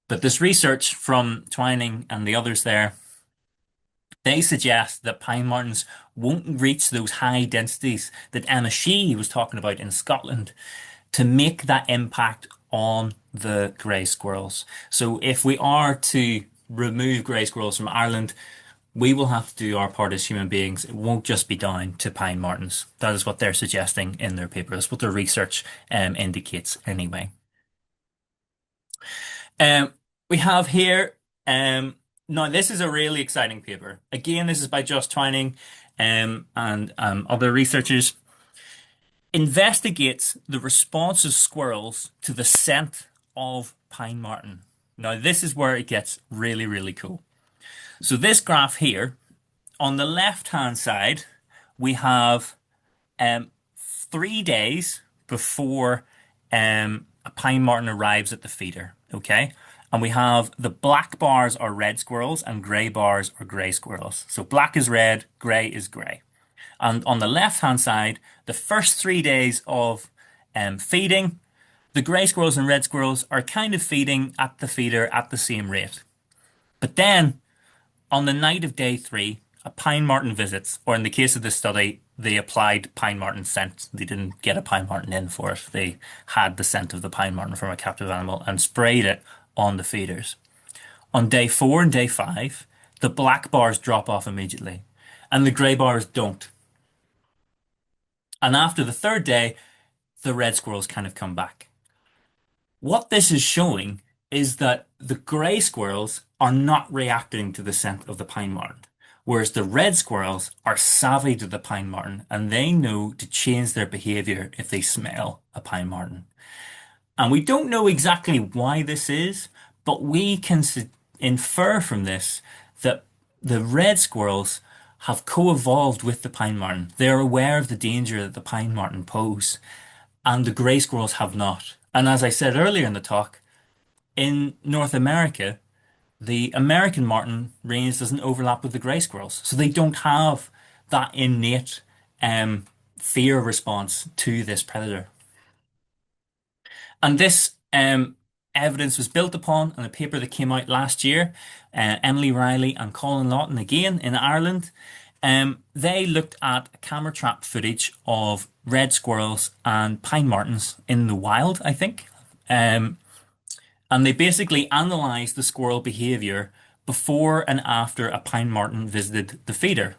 But this research from Twining and the others there, they suggest that pine martens won't reach those high densities that Emma Shee was talking about in Scotland to make that impact on the grey squirrels. So if we are to remove grey squirrels from Ireland, we will have to do our part as human beings. It won't just be down to pine martens. That is what they're suggesting in their paper. That's what their research indicates anyway. We have here, now this is a really exciting paper. Again, this is by Just Twining and other researchers. Investigates the response of squirrels to the scent of pine marten. Now this is where it gets really, really cool. So this graph here, on the left-hand side, we have 3 days before a pine marten arrives at the feeder, okay? And we have the black bars are red squirrels and grey bars are grey squirrels. So black is red, grey is grey. And on the left-hand side, the first 3 days of feeding, the grey squirrels and red squirrels are kind of feeding at the feeder at the same rate. But then, on the night of day 3, a pine marten visits, or in the case of this study, they applied pine marten scent. They didn't get a pine marten in for it. They had the scent of the pine marten from a captive animal and sprayed it on the feeders. On day 4 and day 5, the black bars drop off immediately, and the grey bars don't. And after the 3rd day, the red squirrels kind of come back. What this is showing is that the grey squirrels are not reacting to the scent of the pine marten, whereas the red squirrels are savvy to the pine marten and they know to change their behavior if they smell a pine marten. And we don't know exactly why this is, but we can infer from this that the red squirrels have co-evolved with the pine marten. They're aware of the danger that the pine marten pose, and the gray squirrels have not. And as I said earlier in the talk, in North America, the American marten range doesn't overlap with the gray squirrels, so they don't have that innate fear response to this predator. And this evidence was built upon in a paper that came out last year. Emily Riley and Colin Lawton, again in Ireland, they looked at camera trap footage of red squirrels and pine martens in the wild, I think. And they basically analysed the squirrel behaviour before and after a pine marten visited the feeder.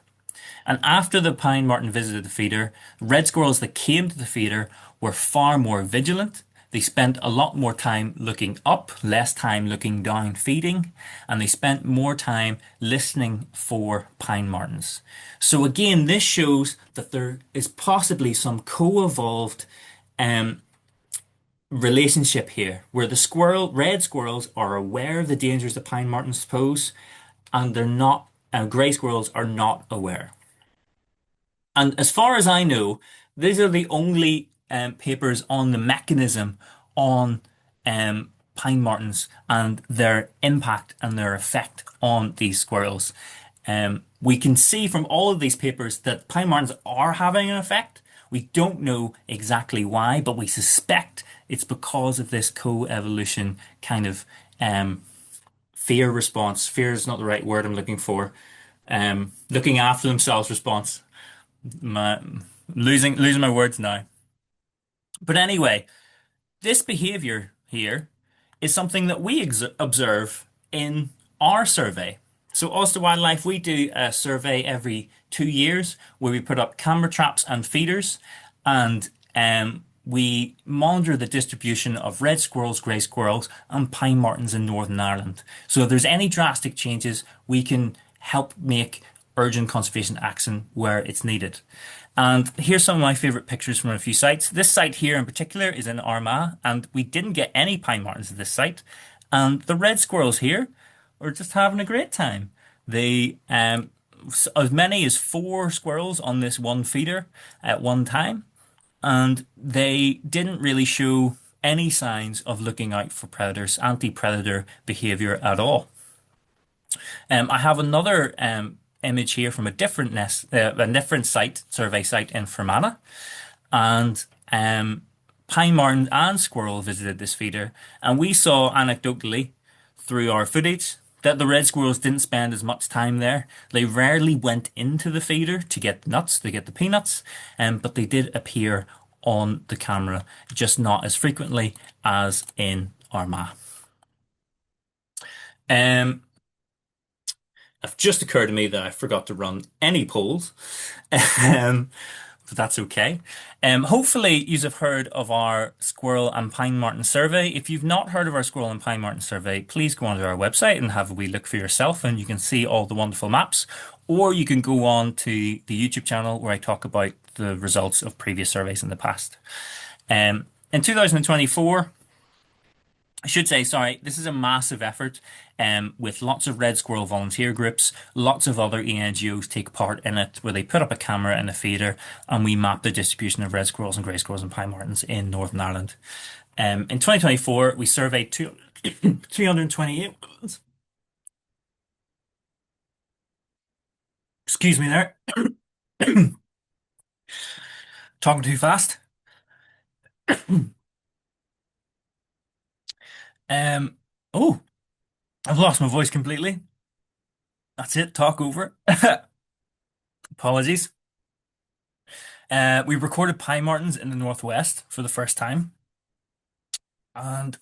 And after the pine marten visited the feeder, red squirrels that came to the feeder were far more vigilant. They spent a lot more time looking up, less time looking down feeding, and they spent more time listening for pine martens. So again, this shows that there is possibly some co-evolved relationship here, where red squirrels are aware of the dangers that pine martens pose, and they're not, grey squirrels are not aware. And as far as I know, these are the only papers on the mechanism on pine martens and their impact and their effect on these squirrels. We can see from all of these papers that pine martens are having an effect. We don't know exactly why, but we suspect it's because of this co-evolution kind of fear response. Fear is not the right word I'm looking for. Looking after themselves response. My, losing my words now. But anyway, this behavior here is something that we observe in our survey. So Ulster Wildlife, we do a survey every 2 years where we put up camera traps and feeders, and we monitor the distribution of red squirrels, grey squirrels, and pine martens in Northern Ireland. So if there's any drastic changes, we can help make urgent conservation action where it's needed. And here's some of my favorite pictures from a few sites. This site here in particular is in Armagh, and we didn't get any pine martens at this site. And the red squirrels here are just having a great time. They, as many as 4 squirrels on this one feeder at one time, and they didn't really show any signs of looking out for predators, anti-predator behavior at all. I have another image here from a different survey site in Fermanagh, and pine marten and squirrel visited this feeder, and we saw anecdotally through our footage that the red squirrels didn't spend as much time there. They rarely went into the feeder to get nuts, to get the peanuts, but they did appear on the camera, just not as frequently as in Armagh. It just occurred to me that I forgot to run any polls, but that's okay. Hopefully you have heard of our squirrel and pine marten survey. If you've not heard of our squirrel and pine marten survey, please go onto our website and have a wee look for yourself, and you can see all the wonderful maps. Or you can go on to the YouTube channel where I talk about the results of previous surveys in the past. In 2024, I should say, sorry, this is a massive effort with lots of red squirrel volunteer groups. Lots of other NGOs take part in it, where they put up a camera and a feeder, and we map the distribution of red squirrels and grey squirrels and pine martens in Northern Ireland. In 2024, we surveyed 328. Excuse me there. Talking too fast. Oh, I've lost my voice completely. That's it, talk over. Apologies. We recorded pine martens in the Northwest for the first time. And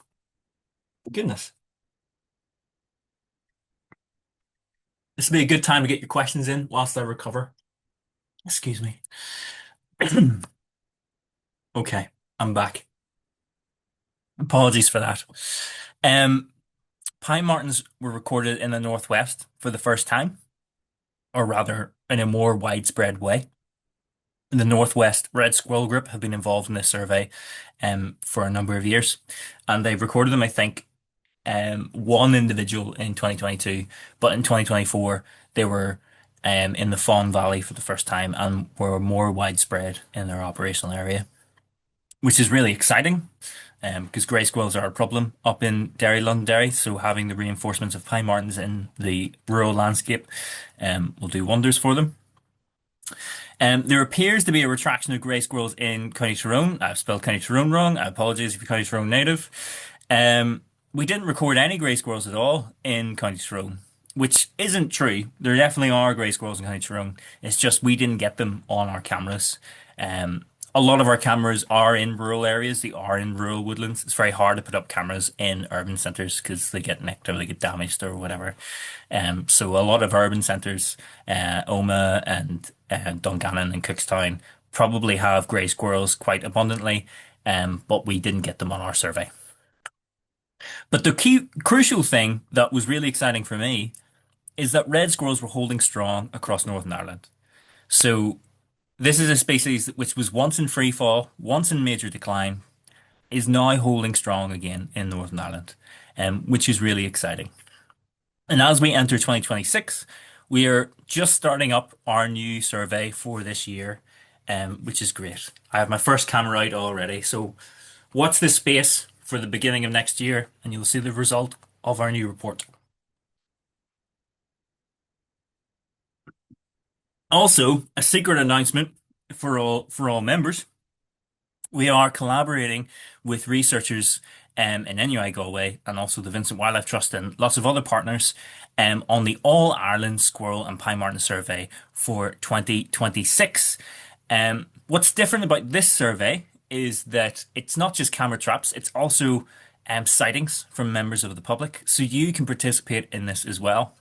goodness, this will be a good time to get your questions in whilst I recover. Excuse me. Okay, I'm back. Apologies for that. Pine martens were recorded in the Northwest for the first time, or rather, in a more widespread way. The Northwest Red Squirrel Group have been involved in this survey for a number of years, and they've recorded them, I think, one individual in 2022, but in 2024 they were in the Fawn Valley for the first time and were more widespread in their operational area, which is really exciting. Because grey squirrels are a problem up in Derry, Londonderry, so having the reinforcements of pine martens in the rural landscape will do wonders for them. There appears to be a retraction of grey squirrels in County Tyrone. I've spelled County Tyrone wrong. I apologize if you're County Tyrone native. Um, we didn't record any grey squirrels at all in County Tyrone, which isn't true. There definitely are grey squirrels in County Tyrone. It's just we didn't get them on our cameras. Um, a lot of our cameras are in rural areas. They are in rural woodlands. It's very hard to put up cameras in urban centres because they get nicked or they get damaged or whatever. So a lot of urban centres, Oma and Dungannon and Cookstown, probably have grey squirrels quite abundantly, but we didn't get them on our survey. But the key crucial thing that was really exciting for me is that red squirrels were holding strong across Northern Ireland. So this is a species which was once in free fall, once in major decline, is now holding strong again in Northern Ireland, which is really exciting. And as we enter 2026, we are just starting up our new survey for this year, which is great. I have my first camera out already, so watch this space for the beginning of next year, and you'll see the result of our new report. Also, a secret announcement for all members. We are collaborating with researchers in NUI Galway and also the Vincent Wildlife Trust and lots of other partners on the All Ireland Squirrel and Pine Marten Survey for 2026. What's different about this survey is that it's not just camera traps, it's also sightings from members of the public. So you can participate in this as well.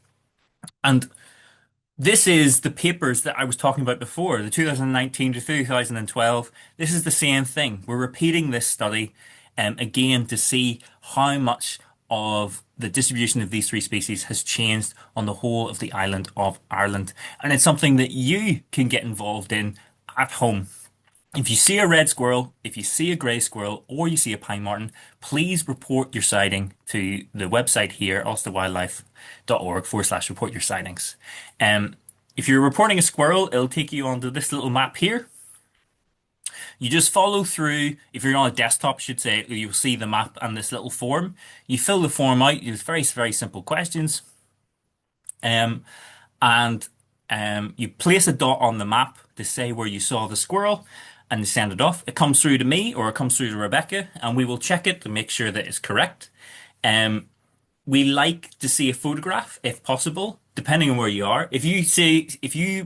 And this is the papers that I was talking about before, the 2019 to 2012. This is the same thing. We're repeating this study again to see how much of the distribution of these three species has changed on the whole of the island of Ireland. And it's something that you can get involved in at home. If you see a red squirrel, if you see a grey squirrel, or you see a pine marten, please report your sighting to the website here, ulsterwildlife.org/report your sightings. If you're reporting a squirrel, it'll take you onto this little map here. You just follow through. If you're on a desktop, I should say, you'll see the map and this little form. You fill the form out. It's very, very simple questions. Um, and you place a dot on the map to say where you saw the squirrel and you send it off. It comes through to me or it comes through to Rebecca and we will check it to make sure that it's correct. Um, we like to see a photograph if possible, depending on where you are. If you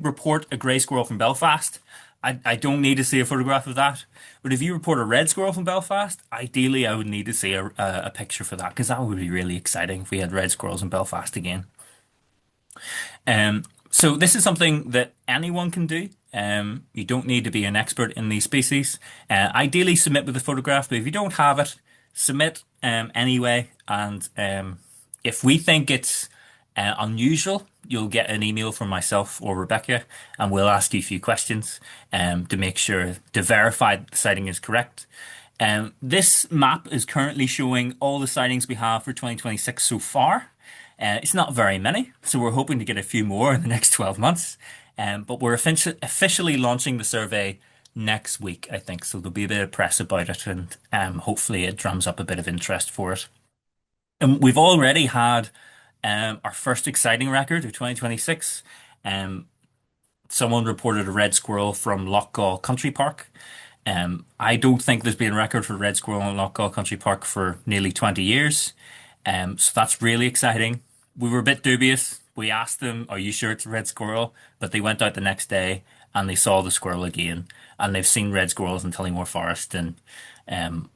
report a grey squirrel from Belfast, I don't need to see a photograph of that. But if you report a red squirrel from Belfast, ideally I would need to see a picture for that because that would be really exciting if we had red squirrels in Belfast again. So this is something that anyone can do. You don't need to be an expert in these species. Ideally, submit with a photograph, but if you don't have it, submit anyway. And if we think it's unusual, you'll get an email from myself or Rebecca, and we'll ask you a few questions to make sure to verify that the sighting is correct. This map is currently showing all the sightings we have for 2026 so far. It's not very many, so we're hoping to get a few more in the next 12 months. But we're officially launching the survey next week, I think. So there'll be a bit of press about it, and hopefully it drums up a bit of interest for it. And we've already had our first exciting record of 2026. Someone reported a red squirrel from Lochgall Country Park. I don't think there's been a record for red squirrel in Lochgall Country Park for nearly 20 years. So that's really exciting. We were a bit dubious. We asked them, "Are you sure it's a red squirrel?" But they went out the next day and they saw the squirrel again. And they've seen red squirrels in Tullymore Forest and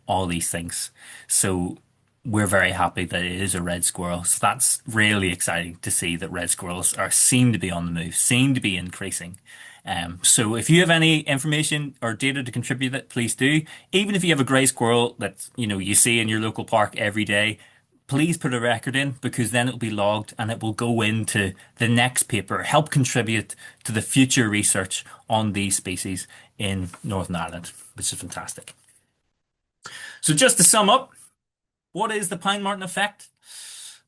all these things. So we're very happy that it is a red squirrel. So that's really exciting to see that red squirrels are seem to be on the move, seem to be increasing. So if you have any information or data to contribute that, please do. Even if you have a grey squirrel that you see in your local park every day, please put a record in because then it'll be logged and it will go into the next paper, help contribute to the future research on these species in Northern Ireland, which is fantastic. So just to sum up, what is the pine marten effect?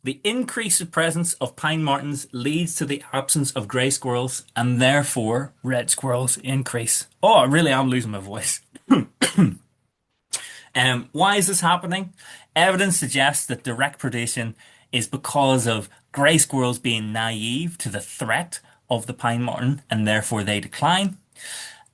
The increased presence of pine martens leads to the absence of grey squirrels, and therefore red squirrels increase. Oh, I really am losing my voice. Why is this happening? Evidence suggests that direct predation is because of grey squirrels being naive to the threat of the pine marten, and therefore they decline.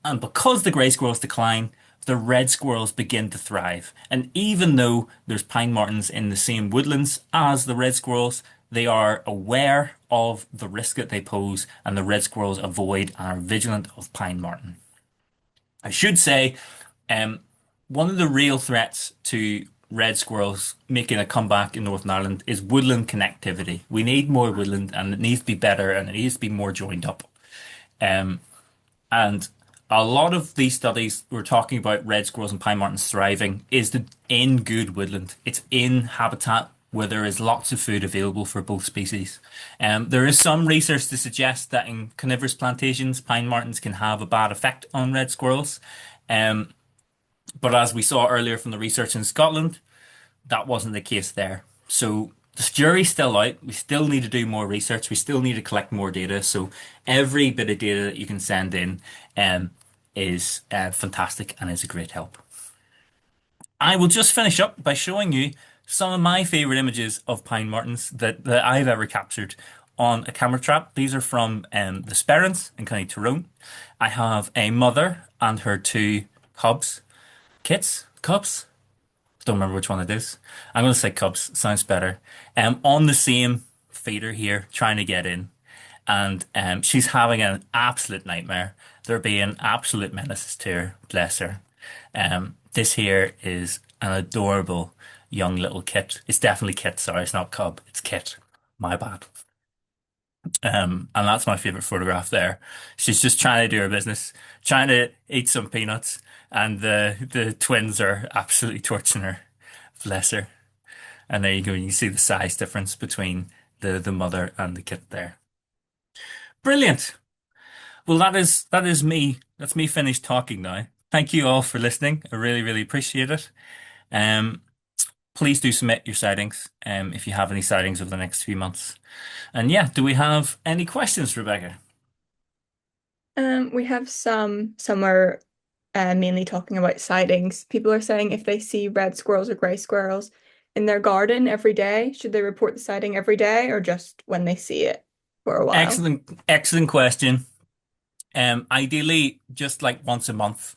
And because the grey squirrels decline, the red squirrels begin to thrive. And even though there's pine martens in the same woodlands as the red squirrels, they are aware of the risk that they pose, and the red squirrels avoid and are vigilant of pine marten. I should say, um, one of the real threats to red squirrels making a comeback in Northern Ireland is woodland connectivity. We need more woodland, and it needs to be better, and it needs to be more joined up. Um, and a lot of these studies we're talking about red squirrels and pine martens thriving is in good woodland. It's in habitat where there is lots of food available for both species. There is some research to suggest that in coniferous plantations, pine martens can have a bad effect on red squirrels. Um, but as we saw earlier from the research in Scotland, that wasn't the case there. So the jury's still out. We still need to do more research. We still need to collect more data. So every bit of data that you can send in is fantastic and is a great help. I will just finish up by showing you some of my favorite images of pine martens that I've ever captured on a camera trap. These are from the Sperrins in County Tyrone. I have a mother and her two cubs, cubs. Don't remember which one it is. I'm going to say cubs. Sounds better. On the same feeder here, trying to get in, and she's having an absolute nightmare. They're being absolute menaces to her. Bless her. This here is an adorable young little kit. It's definitely kit. Sorry, it's not cub. It's kit. My bad. And that's my favorite photograph there. She's just trying to do her business, trying to eat some peanuts, and the twins are absolutely torching her. Bless her. And there you go. You can see the size difference between the mother and the kit there. Brilliant. Well, that is me. That's me finished talking now. Thank you all for listening. I really, really appreciate it. Um, please do submit your sightings, if you have any sightings over the next few months. And yeah, do we have any questions, Rebecca? We have some are mainly talking about sightings. People are saying if they see red squirrels or grey squirrels in their garden every day, should they report the sighting every day or just when they see it for a while? Excellent, excellent question. Ideally, just like once a month,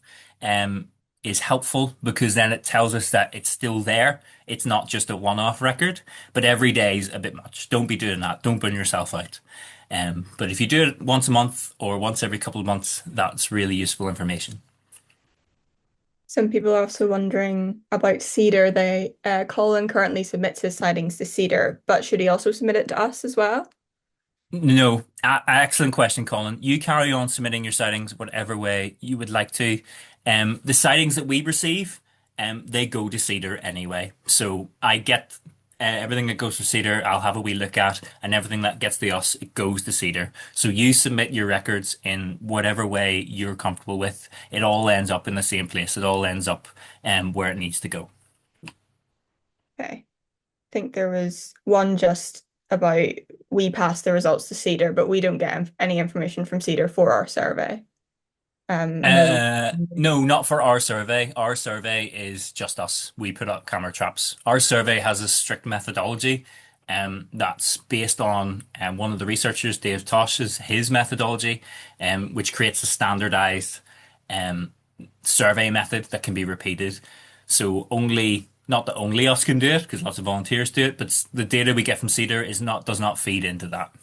is helpful because then it tells us that it's still there. It's not just a one-off record, but every day is a bit much. Don't be doing that. Don't burn yourself out. But if you do it once a month or once every couple of months, that's really useful information. Some people are also wondering about Cedar. They Colin currently submits his sightings to Cedar, but should he also submit it to us as well? No, excellent question, Colin. You carry on submitting your sightings whatever way you would like to. The sightings that we receive, they go to Cedar anyway. So I get everything that goes to Cedar, I'll have a wee look at, and everything that gets to us, it goes to Cedar. So you submit your records in whatever way you're comfortable with. It all ends up in the same place. It all ends up where it needs to go. Okay. I think there was one just about we pass the results to Cedar, but we don't get any information from Cedar for our survey. No. No, not for our survey. Our survey is just us. We put up camera traps. Our survey has a strict methodology, that's based on one of the researchers, Dave Tosh's his methodology, which creates a standardized um, survey method that can be repeated. So only, not that only us can do it, because lots of volunteers do it, but the data we get from Cedar is not does not feed into that.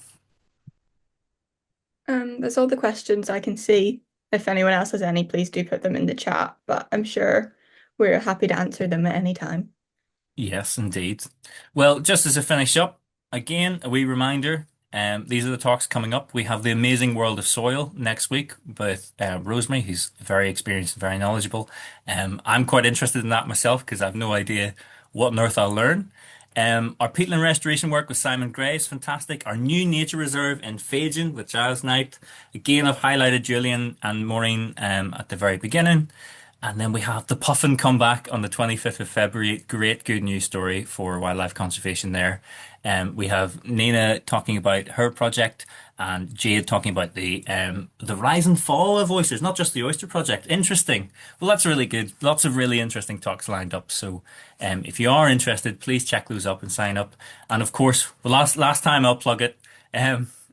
That's all the questions I can see. If anyone else has any, please do put them in the chat, but I'm sure we're happy to answer them at any time. Yes, indeed. Well, just as a finish up, again, a wee reminder. These are the talks coming up. We have the amazing world of soil next week with Rosemary, who's very experienced and very knowledgeable. I'm quite interested in that myself because I've no idea what on earth I'll learn. Our peatland restoration work with Simon Gray is fantastic. Our new nature reserve in Fagin with Jazz Night. Again, I've highlighted Julian and Maureen at the very beginning. And then we have the puffin come back on the 25th of February. Great good news story for wildlife conservation there. We have Nina talking about her project and Jade talking about the rise and fall of oysters, not just the oyster project. Interesting. Well, that's really good. Lots of really interesting talks lined up. So, if you are interested, please check those up and sign up. And of course, the last time I'll plug it.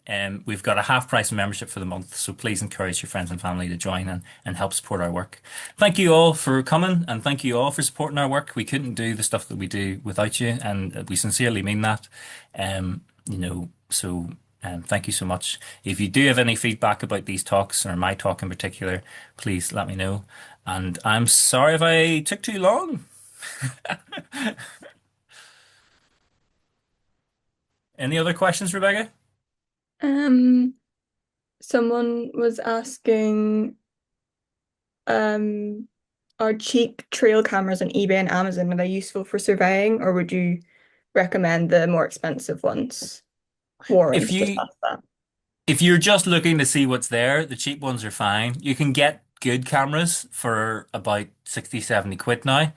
Um, we've got a half price membership for the month, so please encourage your friends and family to join and help support our work. Thank you all for coming, and thank you all for supporting our work. We couldn't do the stuff that we do without you, and we sincerely mean that. Thank you so much. If you do have any feedback about these talks, or my talk in particular, please let me know. And I'm sorry if I took too long. Any other questions, Rebecca? Um, Someone was asking, um, are cheap trail cameras on eBay and Amazon, are they useful for surveying, or would you recommend the more expensive ones? If Warren's just you asked that. If you're just looking to see what's there, the cheap ones are fine. You can get good cameras for about 60, 70 quid now.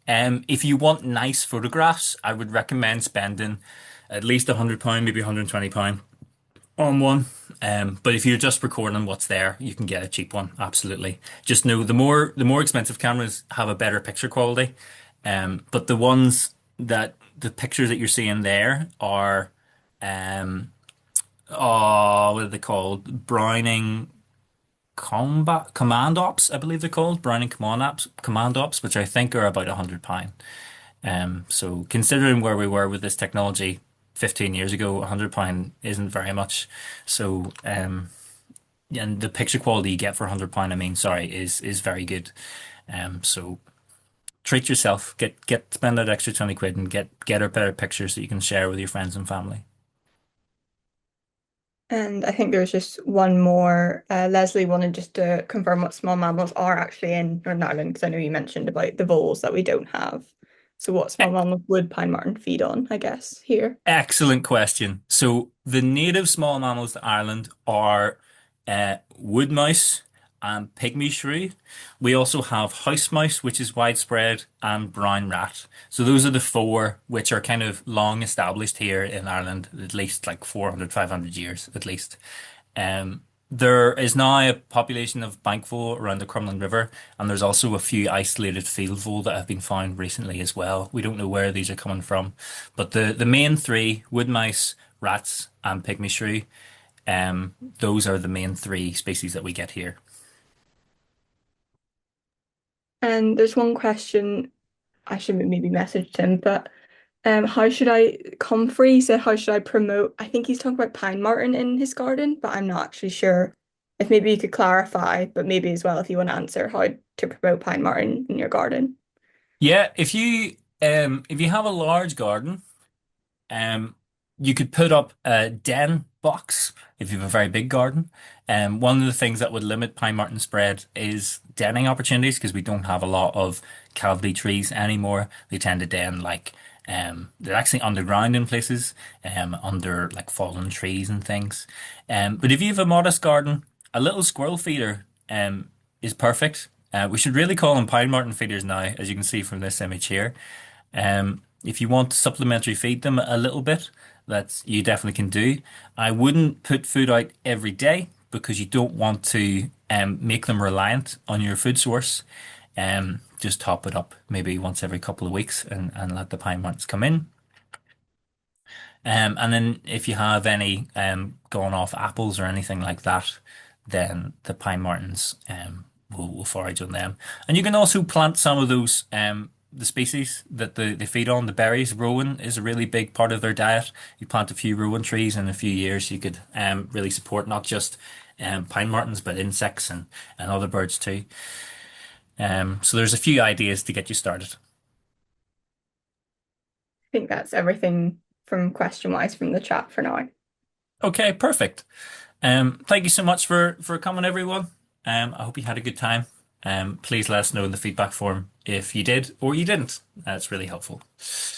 If you want nice photographs, I would recommend spending at least £100, maybe £120 on one. But if you're just recording what's there, you can get a cheap one. Absolutely. Just know the more expensive cameras have a better picture quality. But the pictures that you're seeing there are um what are they called? Browning Combat Command Ops, I believe they're called. Browning Command Ops, which I think are about £100. So considering where we were with this technology 15 years ago, £100 isn't very much. So and the picture quality you get for £100, I mean, sorry, is very good. So treat yourself, spend that extra 20 quid and get a better pictures that you can share with your friends and family. And I think there's just one more. Leslie wanted just to confirm what small mammals are actually in Northern Ireland, because I know you mentioned about the voles that we don't have. So what small mammals would pine marten feed on, I guess, here? Excellent question. So the native small mammals to Ireland are wood mouse and pygmy shrew. We also have house mouse, which is widespread, and brown rat. So those are the four which are kind of long established here in Ireland, at least like 400, 500 years at least. There is now a population of bank vole around the Crumlin River, and there's also a few isolated field vole that have been found recently as well. We don't know where these are coming from, but the main three, wood mice, rats, and pygmy shrew, those are the main three species that we get here. And there's one question I should maybe message him, but how should I Comfrey said how should I promote? I think he's talking about pine marten in his garden, but I'm not actually sure. If maybe you could clarify, but maybe as well if you want to answer how to promote pine marten in your garden. Yeah, if you have a large garden, Um, you could put up a den box if you have a very big garden. One of the things that would limit pine marten spread is denning opportunities because we don't have a lot of cavity trees anymore. They tend to den they're actually underground in places, under like fallen trees and things. But if you have a modest garden, a little squirrel feeder is perfect. We should really call them pine marten feeders now, as you can see from this image here. If you want to supplementary feed them a little bit, that's you definitely can do. I wouldn't put food out every day because you don't want to make them reliant on your food source. Just top it up maybe once every couple of weeks and let the pine martens come in. And then if you have any gone off apples or anything like that, then the pine martens will forage on them. And you can also plant some of those the species that they feed on, the berries. Rowan is a really big part of their diet. You plant a few rowan trees in a few years, you could really support not just pine martens but insects and other birds too. So there's a few ideas to get you started. I think that's everything from question wise from the chat for now. Okay, perfect. Thank you so much for coming, everyone. I hope you had a good time. Please let us know in the feedback form if you did or you didn't. That's really helpful.